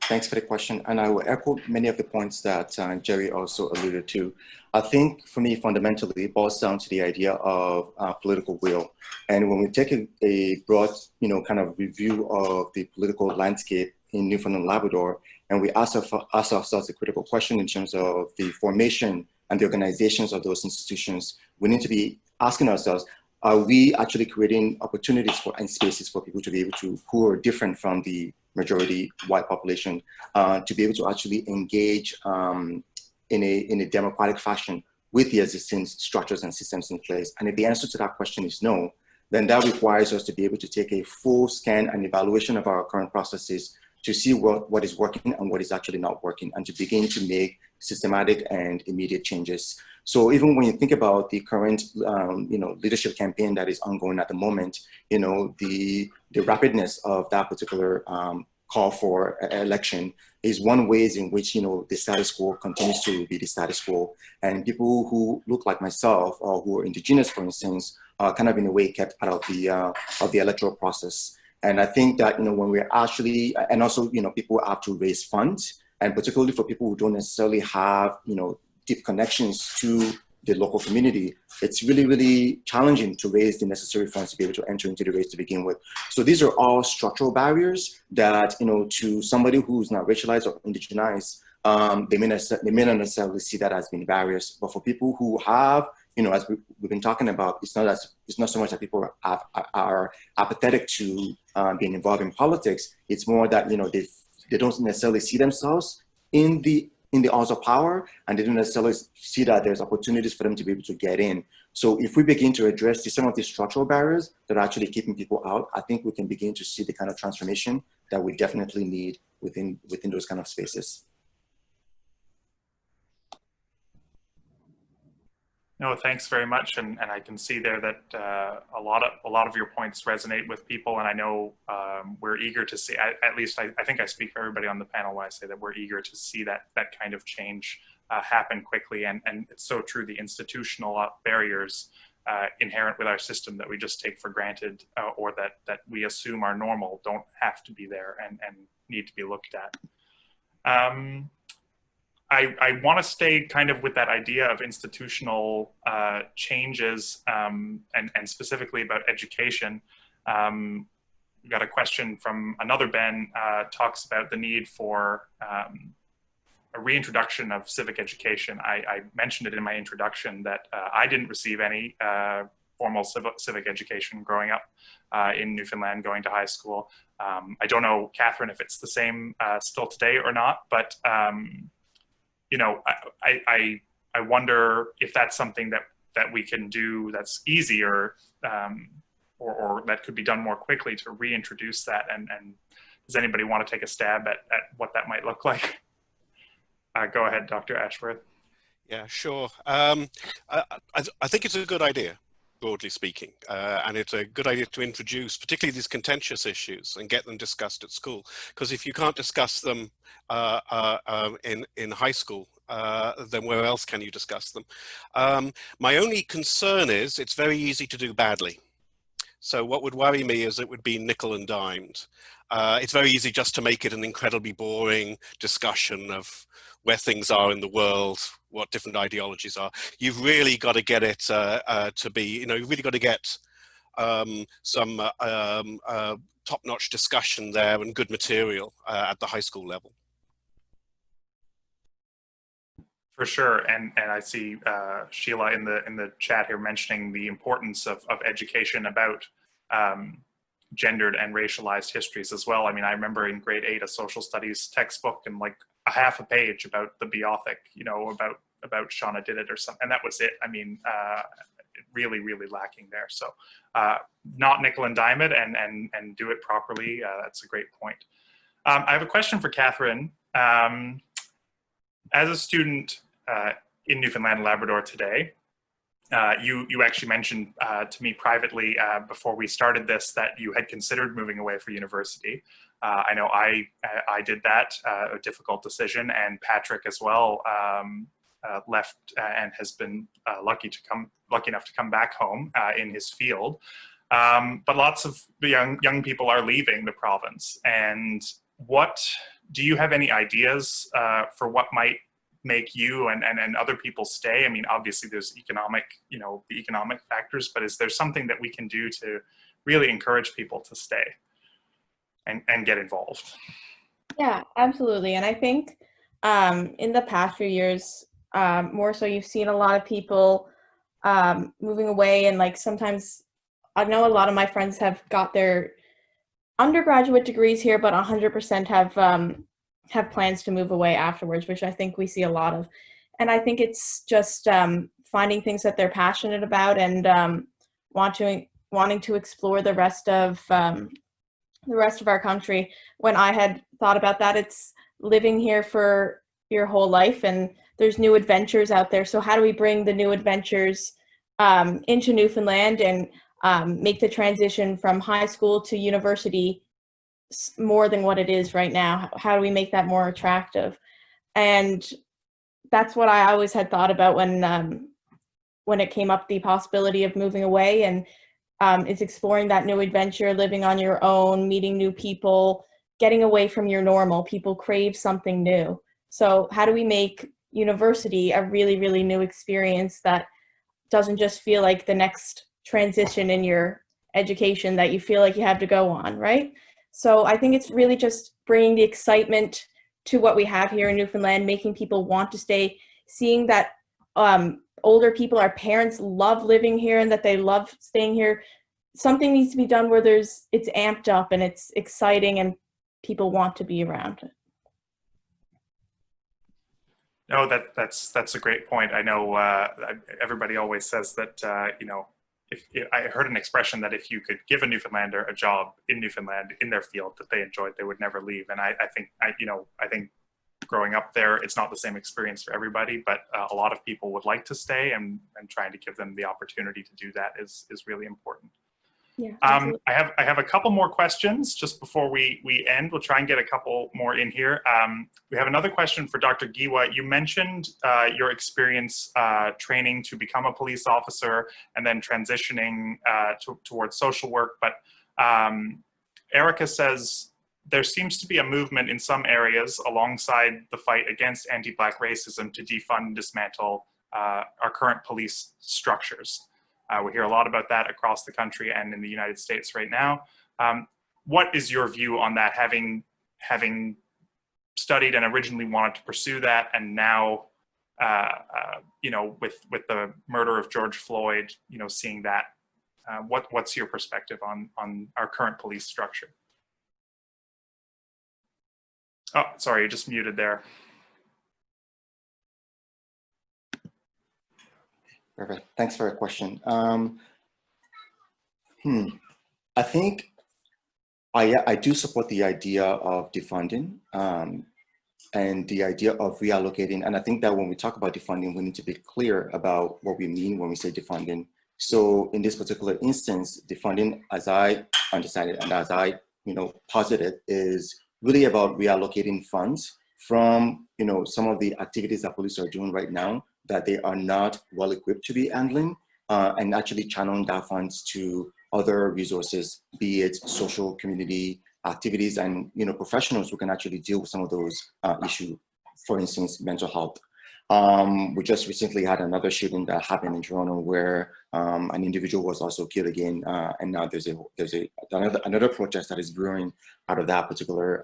Thanks for the question. And I will echo many of the points that Gerry also alluded to. I think for me, fundamentally, it boils down to the idea of political will. And when we take a broad, you know, kind of review of the political landscape in Newfoundland and Labrador, and we ask ourselves a critical question in terms of the formation and the organizations of those institutions, we need to be asking ourselves, are we actually creating opportunities for and spaces for people to be able to, who are different from the majority white population, to be able to actually engage in a democratic fashion with the existing structures and systems in place? And if the answer to that question is no, then that requires us to be able to take a full scan and evaluation of our current processes to see what is working and what is actually not working, and to begin to make systematic and immediate changes. So even when you think about the current, you know, leadership campaign that is ongoing at the moment, you know, the rapidness of that particular call for election is one ways in which, you know, the status quo continues to be the status quo, and people who look like myself or who are indigenous, for instance, are kind of in a way kept out of the electoral process. And I think that, you know, when we're actually, and also, you know, people have to raise funds, and particularly for people who don't necessarily have, you know, deep connections to the local community, it's really, really challenging to raise the necessary funds to be able to enter into the race to begin with. So these are all structural barriers that, you know, to somebody who's not racialized or indigenized, they may not necessarily see that as being barriers. But for people who have, you know, as we've been talking about, it's not so much that people are apathetic to being involved in politics. It's more that, you know, they don't necessarily see themselves in the halls of power, and they don't necessarily see that there's opportunities for them to be able to get in. So if we begin to address some of these structural barriers that are actually keeping people out, I think we can begin to see the kind of transformation that we definitely need within those kind of spaces. No, thanks very much, and I can see there that a lot of your points resonate with people, and I know we're eager to see. At least I think I speak for everybody on the panel when I say that we're eager to see that kind of change happen quickly. And it's so true. The institutional barriers inherent with our system that we just take for granted, or that we assume are normal, don't have to be there and need to be looked at. I want to stay kind of with that idea of institutional changes, and specifically about education. We got a question from another Ben, talks about the need for a reintroduction of civic education. I mentioned it in my introduction that I didn't receive any formal civic education growing up in Newfoundland, going to high school. I don't know, Katherine, if it's the same still today or not, but you know, I wonder if that's something that we can do that's easier, or that could be done more quickly to reintroduce that. And does anybody want to take a stab at what that might look like? Go ahead, Dr. Ashworth. Yeah, sure. I think it's a good idea, broadly speaking, and it's a good idea to introduce particularly these contentious issues and get them discussed at school, because if you can't discuss them in high school, then where else can you discuss them? My only concern is it's very easy to do badly. So what would worry me is it would be nickel and dimed. It's very easy just to make it an incredibly boring discussion of where things are in the world, what different ideologies are. You've really got to get it to be, you know, you've really got to get some top-notch discussion there and good material at the high school level. For sure, and I see Sheila in the chat here mentioning the importance of education about gendered and racialized histories as well. I mean, I remember in grade 8 a social studies textbook and like a half a page about the Beothic, you know, about Shauna did it or something, and that was it. I mean, really, really lacking there. So not nickel and dime it and do it properly. That's a great point. I have a question for Katherine. As a student in Newfoundland and Labrador today, you actually mentioned to me privately before we started this that you had considered moving away for university. I know I did that, a difficult decision, and Patrick as well left and has been lucky enough to come back home in his field. But lots of young people are leaving the province. And do you have any ideas for what might make you and other people stay? I mean, obviously there's economic, the economic factors, but is there something that we can do to really encourage people to stay and get involved? Yeah, absolutely. And I think in the past few years, more so, you've seen a lot of people moving away, and like sometimes I know a lot of my friends have got their undergraduate degrees here, but 100% have plans to move away afterwards, which I think we see a lot of. And I think it's just finding things that they're passionate about and wanting to explore the rest of our country. When I had thought about that, it's living here for your whole life, and there's new adventures out there. So how do we bring the new adventures into Newfoundland and make the transition from high school to university more than what it is right now? How do we make that more attractive? And that's what I always had thought about when it came up, the possibility of moving away, and it's exploring that new adventure, living on your own, meeting new people, getting away from your normal. People crave something new. So how do we make university a really, really new experience that doesn't just feel like the next transition in your education that you feel like you have to go on, right? So I think it's really just bringing the excitement to what we have here in Newfoundland, making people want to stay, seeing that older people, our parents, love living here and that they love staying here. Something needs to be done where it's amped up and it's exciting and people want to be around it. No, that's a great point. I know everybody always says that, if I heard an expression that if you could give a Newfoundlander a job in Newfoundland in their field that they enjoyed, they would never leave. And I think growing up there, it's not the same experience for everybody, but a lot of people would like to stay, and trying to give them the opportunity to do that is really important. Yeah, I have a couple more questions just before we end. We'll try and get a couple more in here. We have another question for Dr. Giwa. You mentioned your experience training to become a police officer and then transitioning towards social work. But Erica says there seems to be a movement in some areas alongside the fight against anti-Black racism to defund and dismantle our current police structures. We hear a lot about that across the country and in the United States right now. What is your view on that, having studied and originally wanted to pursue that, and now, with the murder of George Floyd, seeing that, what's your perspective on our current police structure? Oh, sorry, you just muted there. Perfect. Thanks for your question. I think I do support the idea of defunding and the idea of reallocating. And I think that when we talk about defunding, we need to be clear about what we mean when we say defunding. So in this particular instance, defunding, as I understand it and as I posit it, is really about reallocating funds from some of the activities that police are doing right now that they are not well equipped to be handling, and actually channeling that funds to other resources, be it social community activities and professionals who can actually deal with some of those issues, for instance, mental health. We just recently had another shooting that happened in Toronto where an individual was also killed again, and now there's another protest that is brewing out of that particular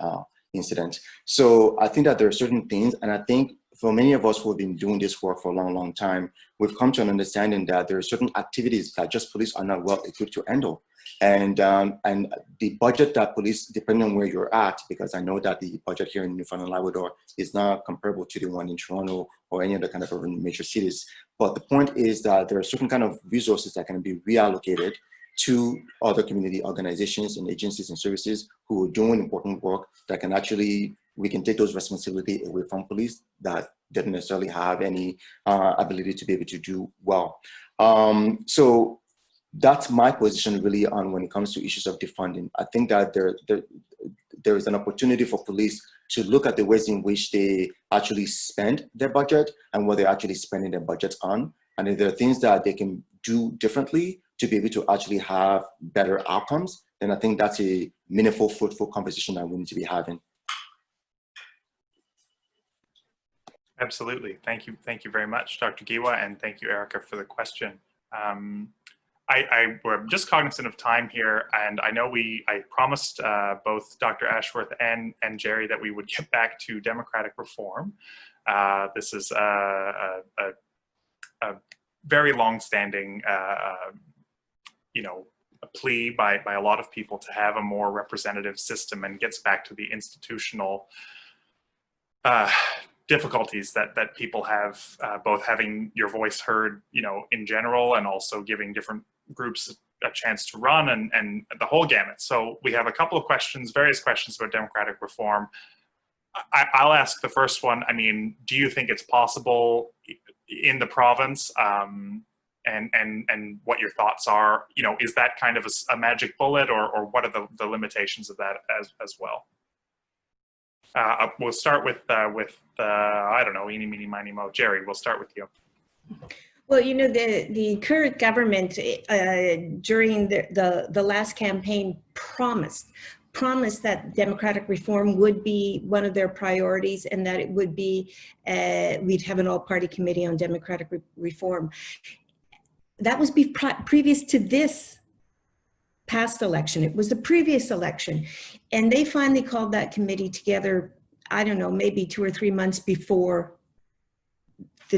incident. So I think that there are certain things, and I think for many of us who have been doing this work for a long, long time, we've come to an understanding that there are certain activities that just police are not well equipped to handle. And the budget that police, depending on where you're at, because I know that the budget here in Newfoundland and Labrador is not comparable to the one in Toronto or any other kind of urban major cities. But the point is that there are certain kind of resources that can be reallocated to other community organizations and agencies and services who are doing important work that can actually, we can take those responsibility away from police that didn't necessarily have any ability to be able to do well. So that's my position really on when it comes to issues of defunding. I think that there is an opportunity for police to look at the ways in which they actually spend their budget and what they're actually spending their budget on. And if there are things that they can do differently to be able to actually have better outcomes, then I think that's a meaningful, fruitful conversation that we need to be having. Absolutely. Thank you very much, Dr. Giwa, and thank you, Erica, for the question. We're just cognizant of time here, and I know I promised both Dr. Ashworth and Gerry that we would get back to democratic reform. This is a very long-standing, a plea by a lot of people to have a more representative system, and gets back to the institutional difficulties that people have, both having your voice heard, in general, and also giving different groups a chance to run, and the whole gamut. So we have a couple of questions, various questions about democratic reform. I'll ask the first one. I mean, do you think it's possible in the province? And what your thoughts are? Is that kind of a magic bullet, or what are the limitations of that as well? We'll start with I don't know, eeny, meeny, miny, mo. Gerry, we'll start with you. Well, the current government during the last campaign promised that democratic reform would be one of their priorities, and that it would be, we'd have an all-party committee on democratic reform. That was previous to this past election. It was the previous election. And they finally called that committee together, I don't know, maybe 2 or 3 months before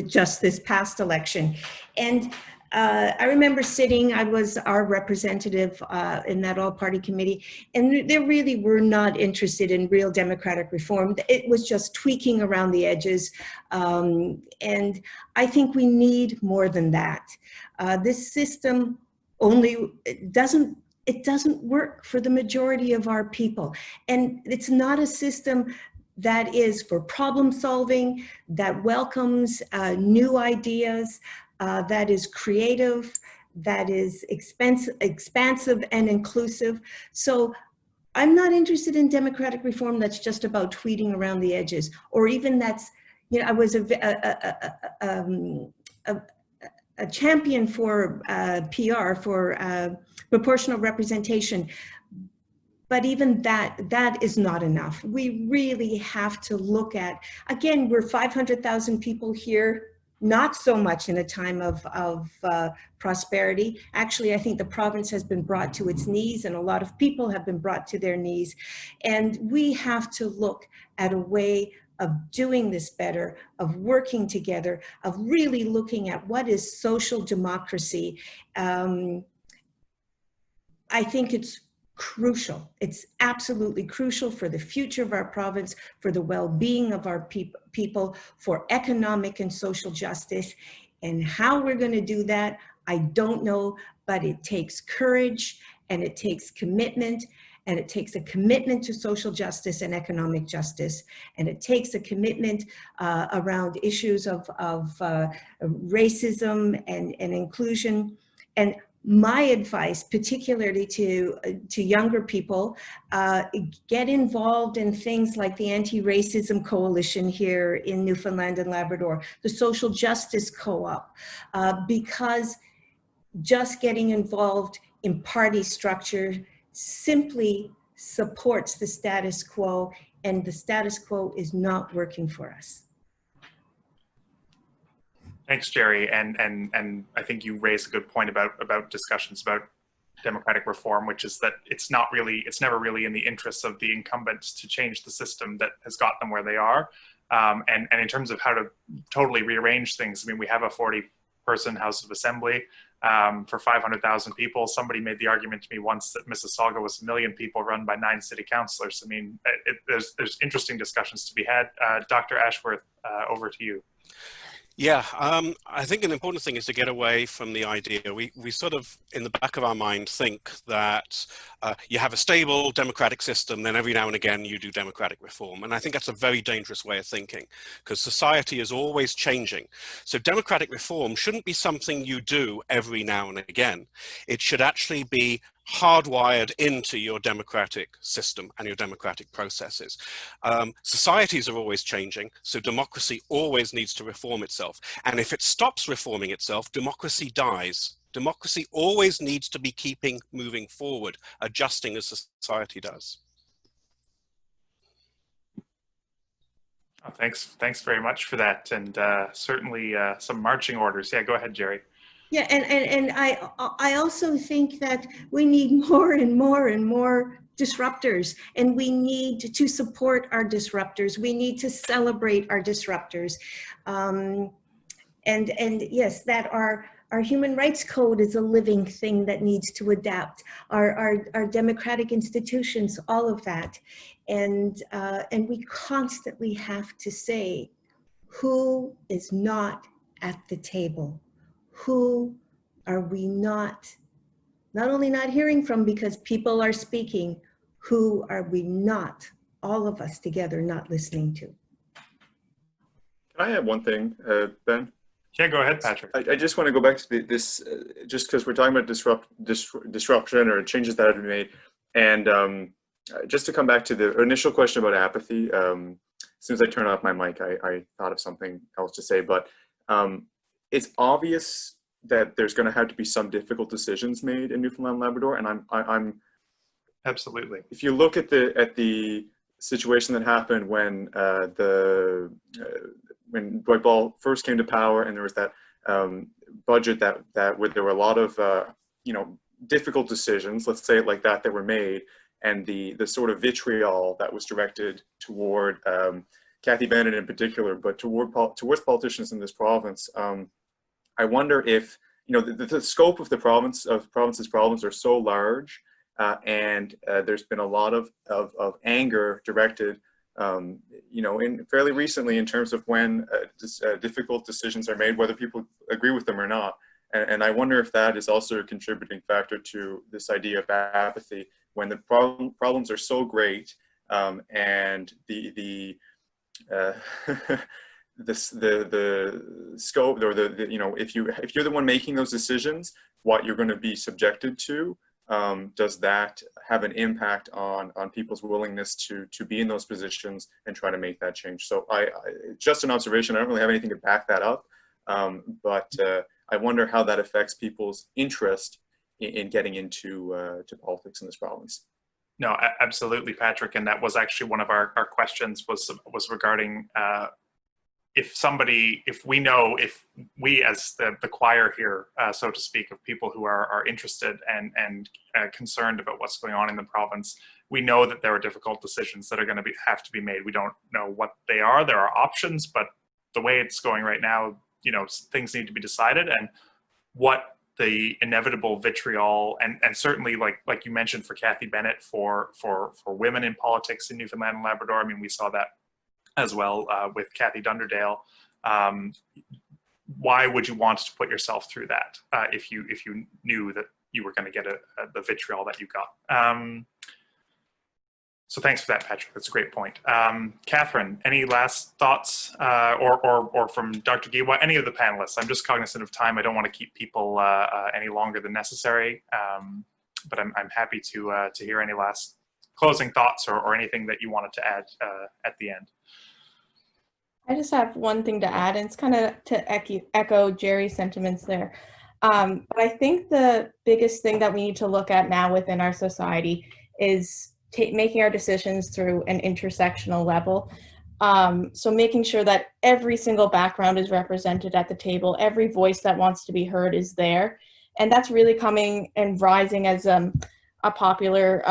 just this past election. And I remember I was our representative in that all-party committee, and they really were not interested in real democratic reform. It was just tweaking around the edges. And I think we need more than that. This system it doesn't work for the majority of our people. And it's not a system that is for problem solving, that welcomes new ideas, that is creative, that is expansive and inclusive. So I'm not interested in democratic reform that's just about tweeting around the edges, or even that's, I was a champion for PR, for proportional representation. But even that is not enough. We really have to look at, again, we're 500,000 people here, not so much in a time of prosperity. Actually, I think the province has been brought to its knees, and a lot of people have been brought to their knees. And we have to look at a way of doing this better, of working together, of really looking at what is social democracy. I think it's crucial. It's absolutely crucial for the future of our province, for the well-being of our people, for economic and social justice. And how we're going to do that, I don't know, but it takes courage, and it takes commitment, and it takes a commitment to social justice and economic justice, and it takes a commitment around issues of racism and inclusion. And my advice, particularly to younger people, get involved in things like the Anti-Racism Coalition here in Newfoundland and Labrador, the Social Justice Co-op, because just getting involved in party structure simply supports the status quo, and the status quo is not working for us. Thanks, Gerry, and I think you raised a good point about discussions about democratic reform, which is that it's never really in the interests of the incumbents to change the system that has got them where they are. And in terms of how to totally rearrange things, I mean, we have a 40-person House of Assembly. for 500,000 people. Somebody made the argument to me once that Mississauga was 1 million people run by 9 city councillors. I mean, there's interesting discussions to be had. Dr. Ashworth, over to you. Yeah, I think an important thing is to get away from the idea. We sort of, in the back of our mind, think that you have a stable democratic system, then every now and again you do democratic reform. And I think that's a very dangerous way of thinking, because society is always changing. So democratic reform shouldn't be something you do every now and again. It should actually be hardwired into your democratic system and your democratic processes. Societies are always changing, so democracy always needs to reform itself. And if it stops reforming itself, democracy dies. Democracy always needs to be moving forward, adjusting as society does. Oh, thanks very much for that, and certainly some marching orders. Yeah, go ahead, Gerry. Yeah, and I also think that we need more and more and more disruptors, and we need to support our disruptors. We need to celebrate our disruptors, and yes, that our human rights code is a living thing that needs to adapt. Our democratic institutions, all of that, and we constantly have to say, who is not at the table? Who are we not only not hearing from because people are speaking, who are we not, all of us together, not listening to? Can I add one thing, Ben? Yeah, go ahead, Patrick. I just want to go back to this, just because we're talking about disruption or changes that have been made. And just to come back to the initial question about apathy, as soon as I turned off my mic, I thought of something else to say, but it's obvious that there's going to have to be some difficult decisions made in Newfoundland and Labrador, and I'm absolutely. If you look at the situation that happened when when Dwight Ball first came to power, and there was that budget that where there were a lot of difficult decisions, let's say it like that, that were made, and the sort of vitriol that was directed toward Kathy Bennett in particular, but towards politicians in this province. I wonder if, the scope of the province's problems are so large, and there's been a lot of anger directed, in fairly recently in terms of when difficult decisions are made, whether people agree with them or not. And I wonder if that is also a contributing factor to this idea of apathy when the problems are so great, and the scope, or if you're the one making those decisions, what you're going to be subjected to, does that have an impact on people's willingness to be in those positions and try to make that change? So just an observation. I don't really have anything to back that up, but I wonder how that affects people's interest in getting into to politics in this province. No, absolutely, Patrick, and that was actually one of our questions was regarding if we as the choir here, so to speak, of people who are interested and concerned about what's going on in the province, we know that there are difficult decisions that are going to have to be made. We don't know what they are. There are options, but the way it's going right now, things need to be decided, and what the inevitable vitriol and certainly like you mentioned for Kathy Bennett for women in politics in Newfoundland and Labrador. I mean, we saw that as well with Kathy Dunderdale. Why would you want to put yourself through that if you knew that you were going to get the vitriol that you got? So thanks for that, Patrick. That's a great point. Katherine, any last thoughts, or from Dr. Giwa, any of the panelists? I'm just cognizant of time. I don't want to keep people any longer than necessary, but I'm happy to hear any last closing thoughts or anything that you wanted to add at the end. I just have one thing to add, and it's kind of to echo Gerry's sentiments there. But I think the biggest thing that we need to look at now within our society is making our decisions through an intersectional level. So making sure that every single background is represented at the table, every voice that wants to be heard is there. And that's really coming and rising as a popular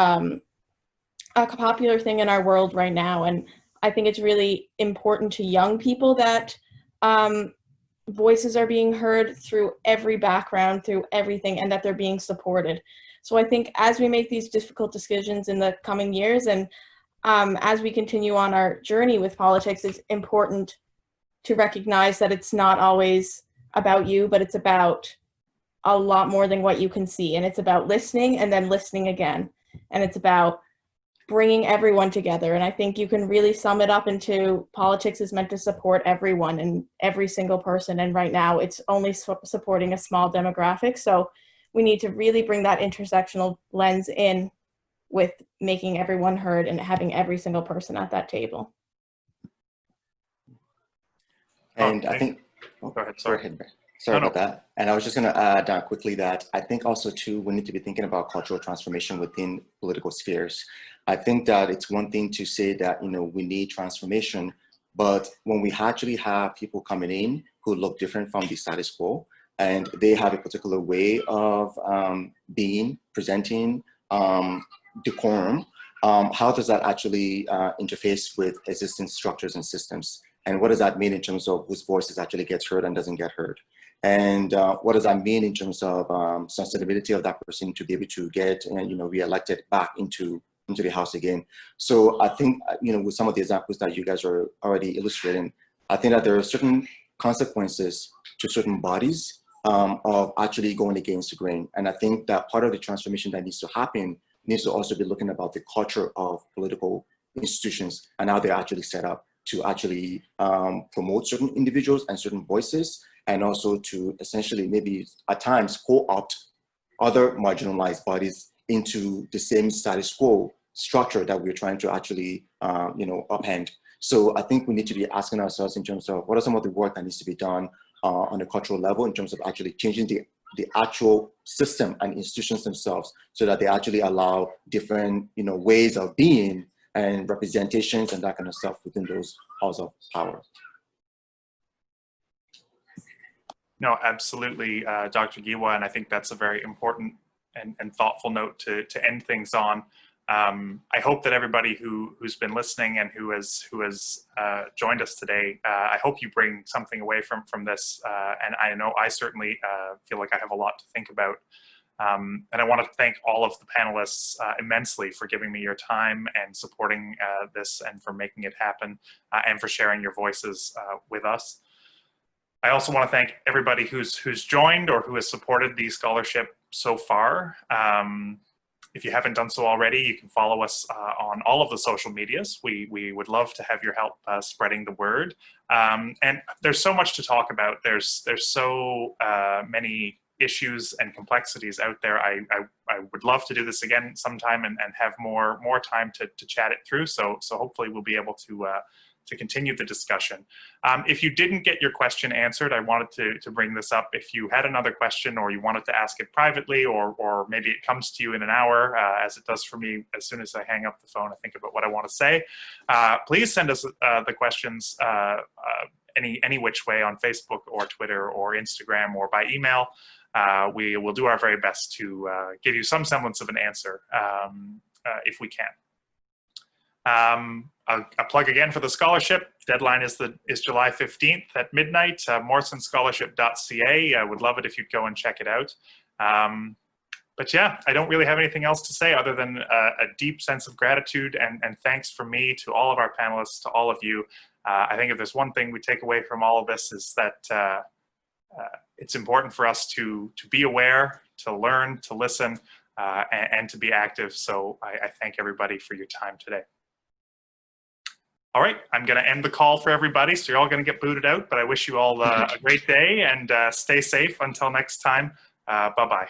thing in our world right now. And I think it's really important to young people that voices are being heard through every background, through everything, and that they're being supported. So I think as we make these difficult decisions in the coming years, and as we continue on our journey with politics, it's important to recognize that it's not always about you, but it's about a lot more than what you can see. And it's about listening and then listening again. And it's about bringing everyone together. And I think you can really sum it up into politics is meant to support everyone and every single person. And right now it's only supporting a small demographic. So we need to really bring that intersectional lens in with making everyone heard and having every single person at that table. And I think, go ahead, sorry. Sorry about that. And I was just going to add quickly that I think also too, we need to be thinking about cultural transformation within political spheres. I think that it's one thing to say that, you know, we need transformation, but when we actually have people coming in who look different from the status quo, and they have a particular way of being, presenting, decorum, how does that actually interface with existing structures and systems? And what does that mean in terms of whose voices actually gets heard and doesn't get heard? And what does that mean in terms of sustainability of that person to be able to get, you know, re-elected back into the House again? So I think, you know, with some of the examples that you guys are already illustrating, I think that there are certain consequences to certain bodies of actually going against the grain. And I think that part of the transformation that needs to happen needs to also be looking about the culture of political institutions and how they're actually set up to actually promote certain individuals and certain voices, and also to essentially maybe at times co-opt other marginalized bodies into the same status quo structure that we're trying to actually you know, upend. So I think we need to be asking ourselves in terms of what are some of the work that needs to be done on a cultural level in terms of actually changing the actual system and institutions themselves so that they actually allow different, you know, ways of being and representations and that kind of stuff within those halls of power. No, absolutely, Dr. Giwa, and I think that's a very important and thoughtful note to end things on. I hope that everybody who's been listening and who has joined us today, I hope you bring something away from this. And I know I certainly feel like I have a lot to think about. And I want to thank all of the panelists immensely for giving me your time and supporting this and for making it happen and for sharing your voices with us. I also want to thank everybody who's joined or who has supported the scholarship so far. If you haven't done so already, you can follow us on all of the social medias. We would love to have your help spreading the word. And there's so much to talk about. There's so many issues and complexities out there. I would love to do this again sometime and have more time to chat it through. So hopefully we'll be able to continue the discussion. If you didn't get your question answered, I wanted to bring this up. If you had another question or you wanted to ask it privately, or maybe it comes to you in an hour, as it does for me as soon as I hang up the phone, I think about what I want to say. Please send us the questions any which way on Facebook or Twitter or Instagram or by email. We will do our very best to give you some semblance of an answer if we can. A plug again for the scholarship. Deadline is July 15th at midnight. Morrisonscholarship.ca. I would love it if you'd go and check it out. But yeah, I don't really have anything else to say other than a deep sense of gratitude and thanks from me to all of our panelists, to all of you. I think if there's one thing we take away from all of this is that it's important for us to be aware, to learn, to listen, and to be active. So I thank everybody for your time today. All right, I'm going to end the call for everybody, so you're all going to get booted out, but I wish you all a great day and stay safe until next time. Bye-bye.